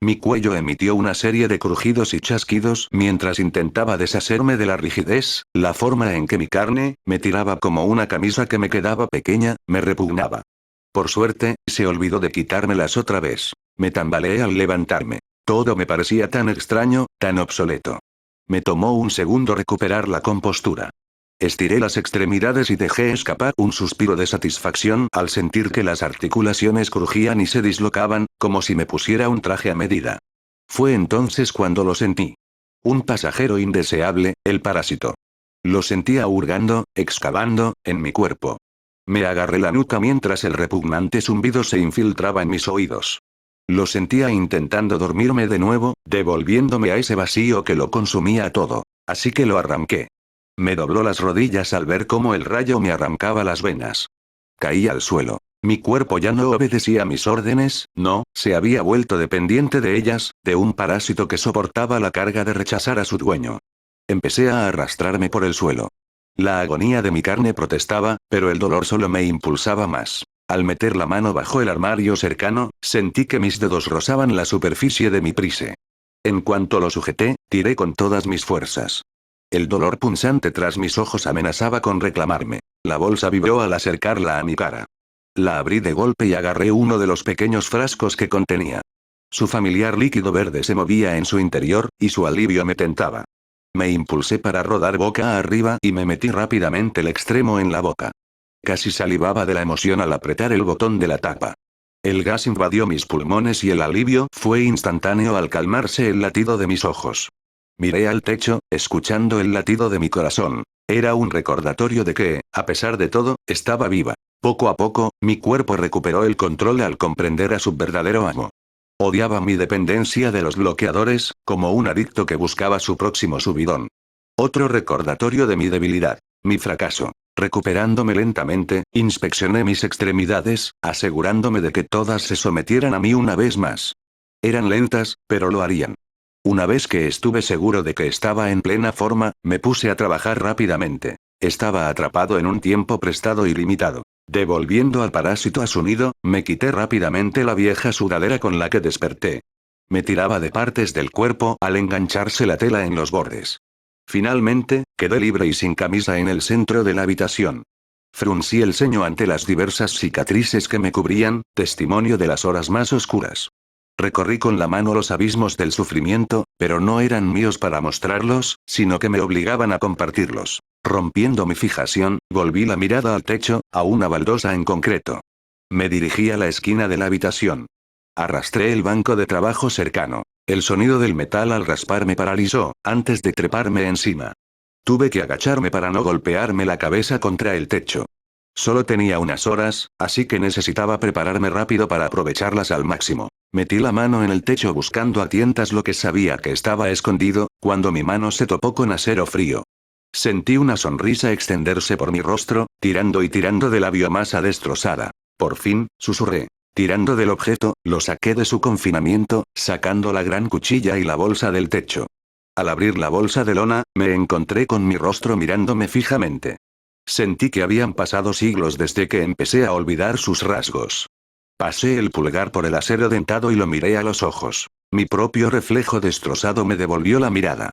Mi cuello emitió una serie de crujidos y chasquidos mientras intentaba deshacerme de la rigidez, la forma en que mi carne, me tiraba como una camisa que me quedaba pequeña, me repugnaba. Por suerte, se olvidó de quitármelas otra vez. Me tambaleé al levantarme. Todo me parecía tan extraño, tan obsoleto. Me tomó un segundo recuperar la compostura. Estiré las extremidades y dejé escapar un suspiro de satisfacción al sentir que las articulaciones crujían y se dislocaban, como si me pusiera un traje a medida. Fue entonces cuando lo sentí. Un pasajero indeseable, el parásito. Lo sentía hurgando, excavando, en mi cuerpo. Me agarré la nuca mientras el repugnante zumbido se infiltraba en mis oídos. Lo sentía intentando dormirme de nuevo, devolviéndome a ese vacío que lo consumía todo. Así que lo arranqué. Me dobló las rodillas al ver cómo el rayo me arrancaba las venas. Caí al suelo. Mi cuerpo ya no obedecía mis órdenes, no, se había vuelto dependiente de ellas, de un parásito que soportaba la carga de rechazar a su dueño. Empecé a arrastrarme por el suelo. La agonía de mi carne protestaba, pero el dolor solo me impulsaba más. Al meter la mano bajo el armario cercano, sentí que mis dedos rozaban la superficie de mi prise. En cuanto lo sujeté, tiré con todas mis fuerzas. El dolor punzante tras mis ojos amenazaba con reclamarme. La bolsa vibró al acercarla a mi cara. La abrí de golpe y agarré uno de los pequeños frascos que contenía. Su familiar líquido verde se movía en su interior, y su alivio me tentaba. Me impulsé para rodar boca arriba y me metí rápidamente el extremo en la boca. Casi salivaba de la emoción al apretar el botón de la tapa. El gas invadió mis pulmones y el alivio fue instantáneo al calmarse el latido de mis ojos. Miré al techo, escuchando el latido de mi corazón. Era un recordatorio de que, a pesar de todo, estaba viva. Poco a poco, mi cuerpo recuperó el control al comprender a su verdadero amo. Odiaba mi dependencia de los bloqueadores, como un adicto que buscaba su próximo subidón. Otro recordatorio de mi debilidad. Mi fracaso. Recuperándome lentamente, inspeccioné mis extremidades, asegurándome de que todas se sometieran a mí una vez más. Eran lentas, pero lo harían. Una vez que estuve seguro de que estaba en plena forma, me puse a trabajar rápidamente. Estaba atrapado en un tiempo prestado y limitado. Devolviendo al parásito a su nido, me quité rápidamente la vieja sudadera con la que desperté. Me tiraba de partes del cuerpo al engancharse la tela en los bordes. Finalmente, quedé libre y sin camisa en el centro de la habitación. Fruncí el ceño ante las diversas cicatrices que me cubrían, testimonio de las horas más oscuras. Recorrí con la mano los abismos del sufrimiento, pero no eran míos para mostrarlos, sino que me obligaban a compartirlos. Rompiendo mi fijación, volví la mirada al techo, a una baldosa en concreto. Me dirigí a la esquina de la habitación. Arrastré el banco de trabajo cercano. El sonido del metal al raspar me paralizó, antes de treparme encima. Tuve que agacharme para no golpearme la cabeza contra el techo. Solo tenía unas horas, así que necesitaba prepararme rápido para aprovecharlas al máximo. Metí la mano en el techo buscando a tientas lo que sabía que estaba escondido, cuando mi mano se topó con acero frío. Sentí una sonrisa extenderse por mi rostro, tirando y tirando de la biomasa destrozada. Por fin, susurré. Tirando del objeto, lo saqué de su confinamiento, sacando la gran cuchilla y la bolsa del techo. Al abrir la bolsa de lona, me encontré con mi rostro mirándome fijamente. Sentí que habían pasado siglos desde que empecé a olvidar sus rasgos. Pasé el pulgar por el acero dentado y lo miré a los ojos. Mi propio reflejo destrozado me devolvió la mirada.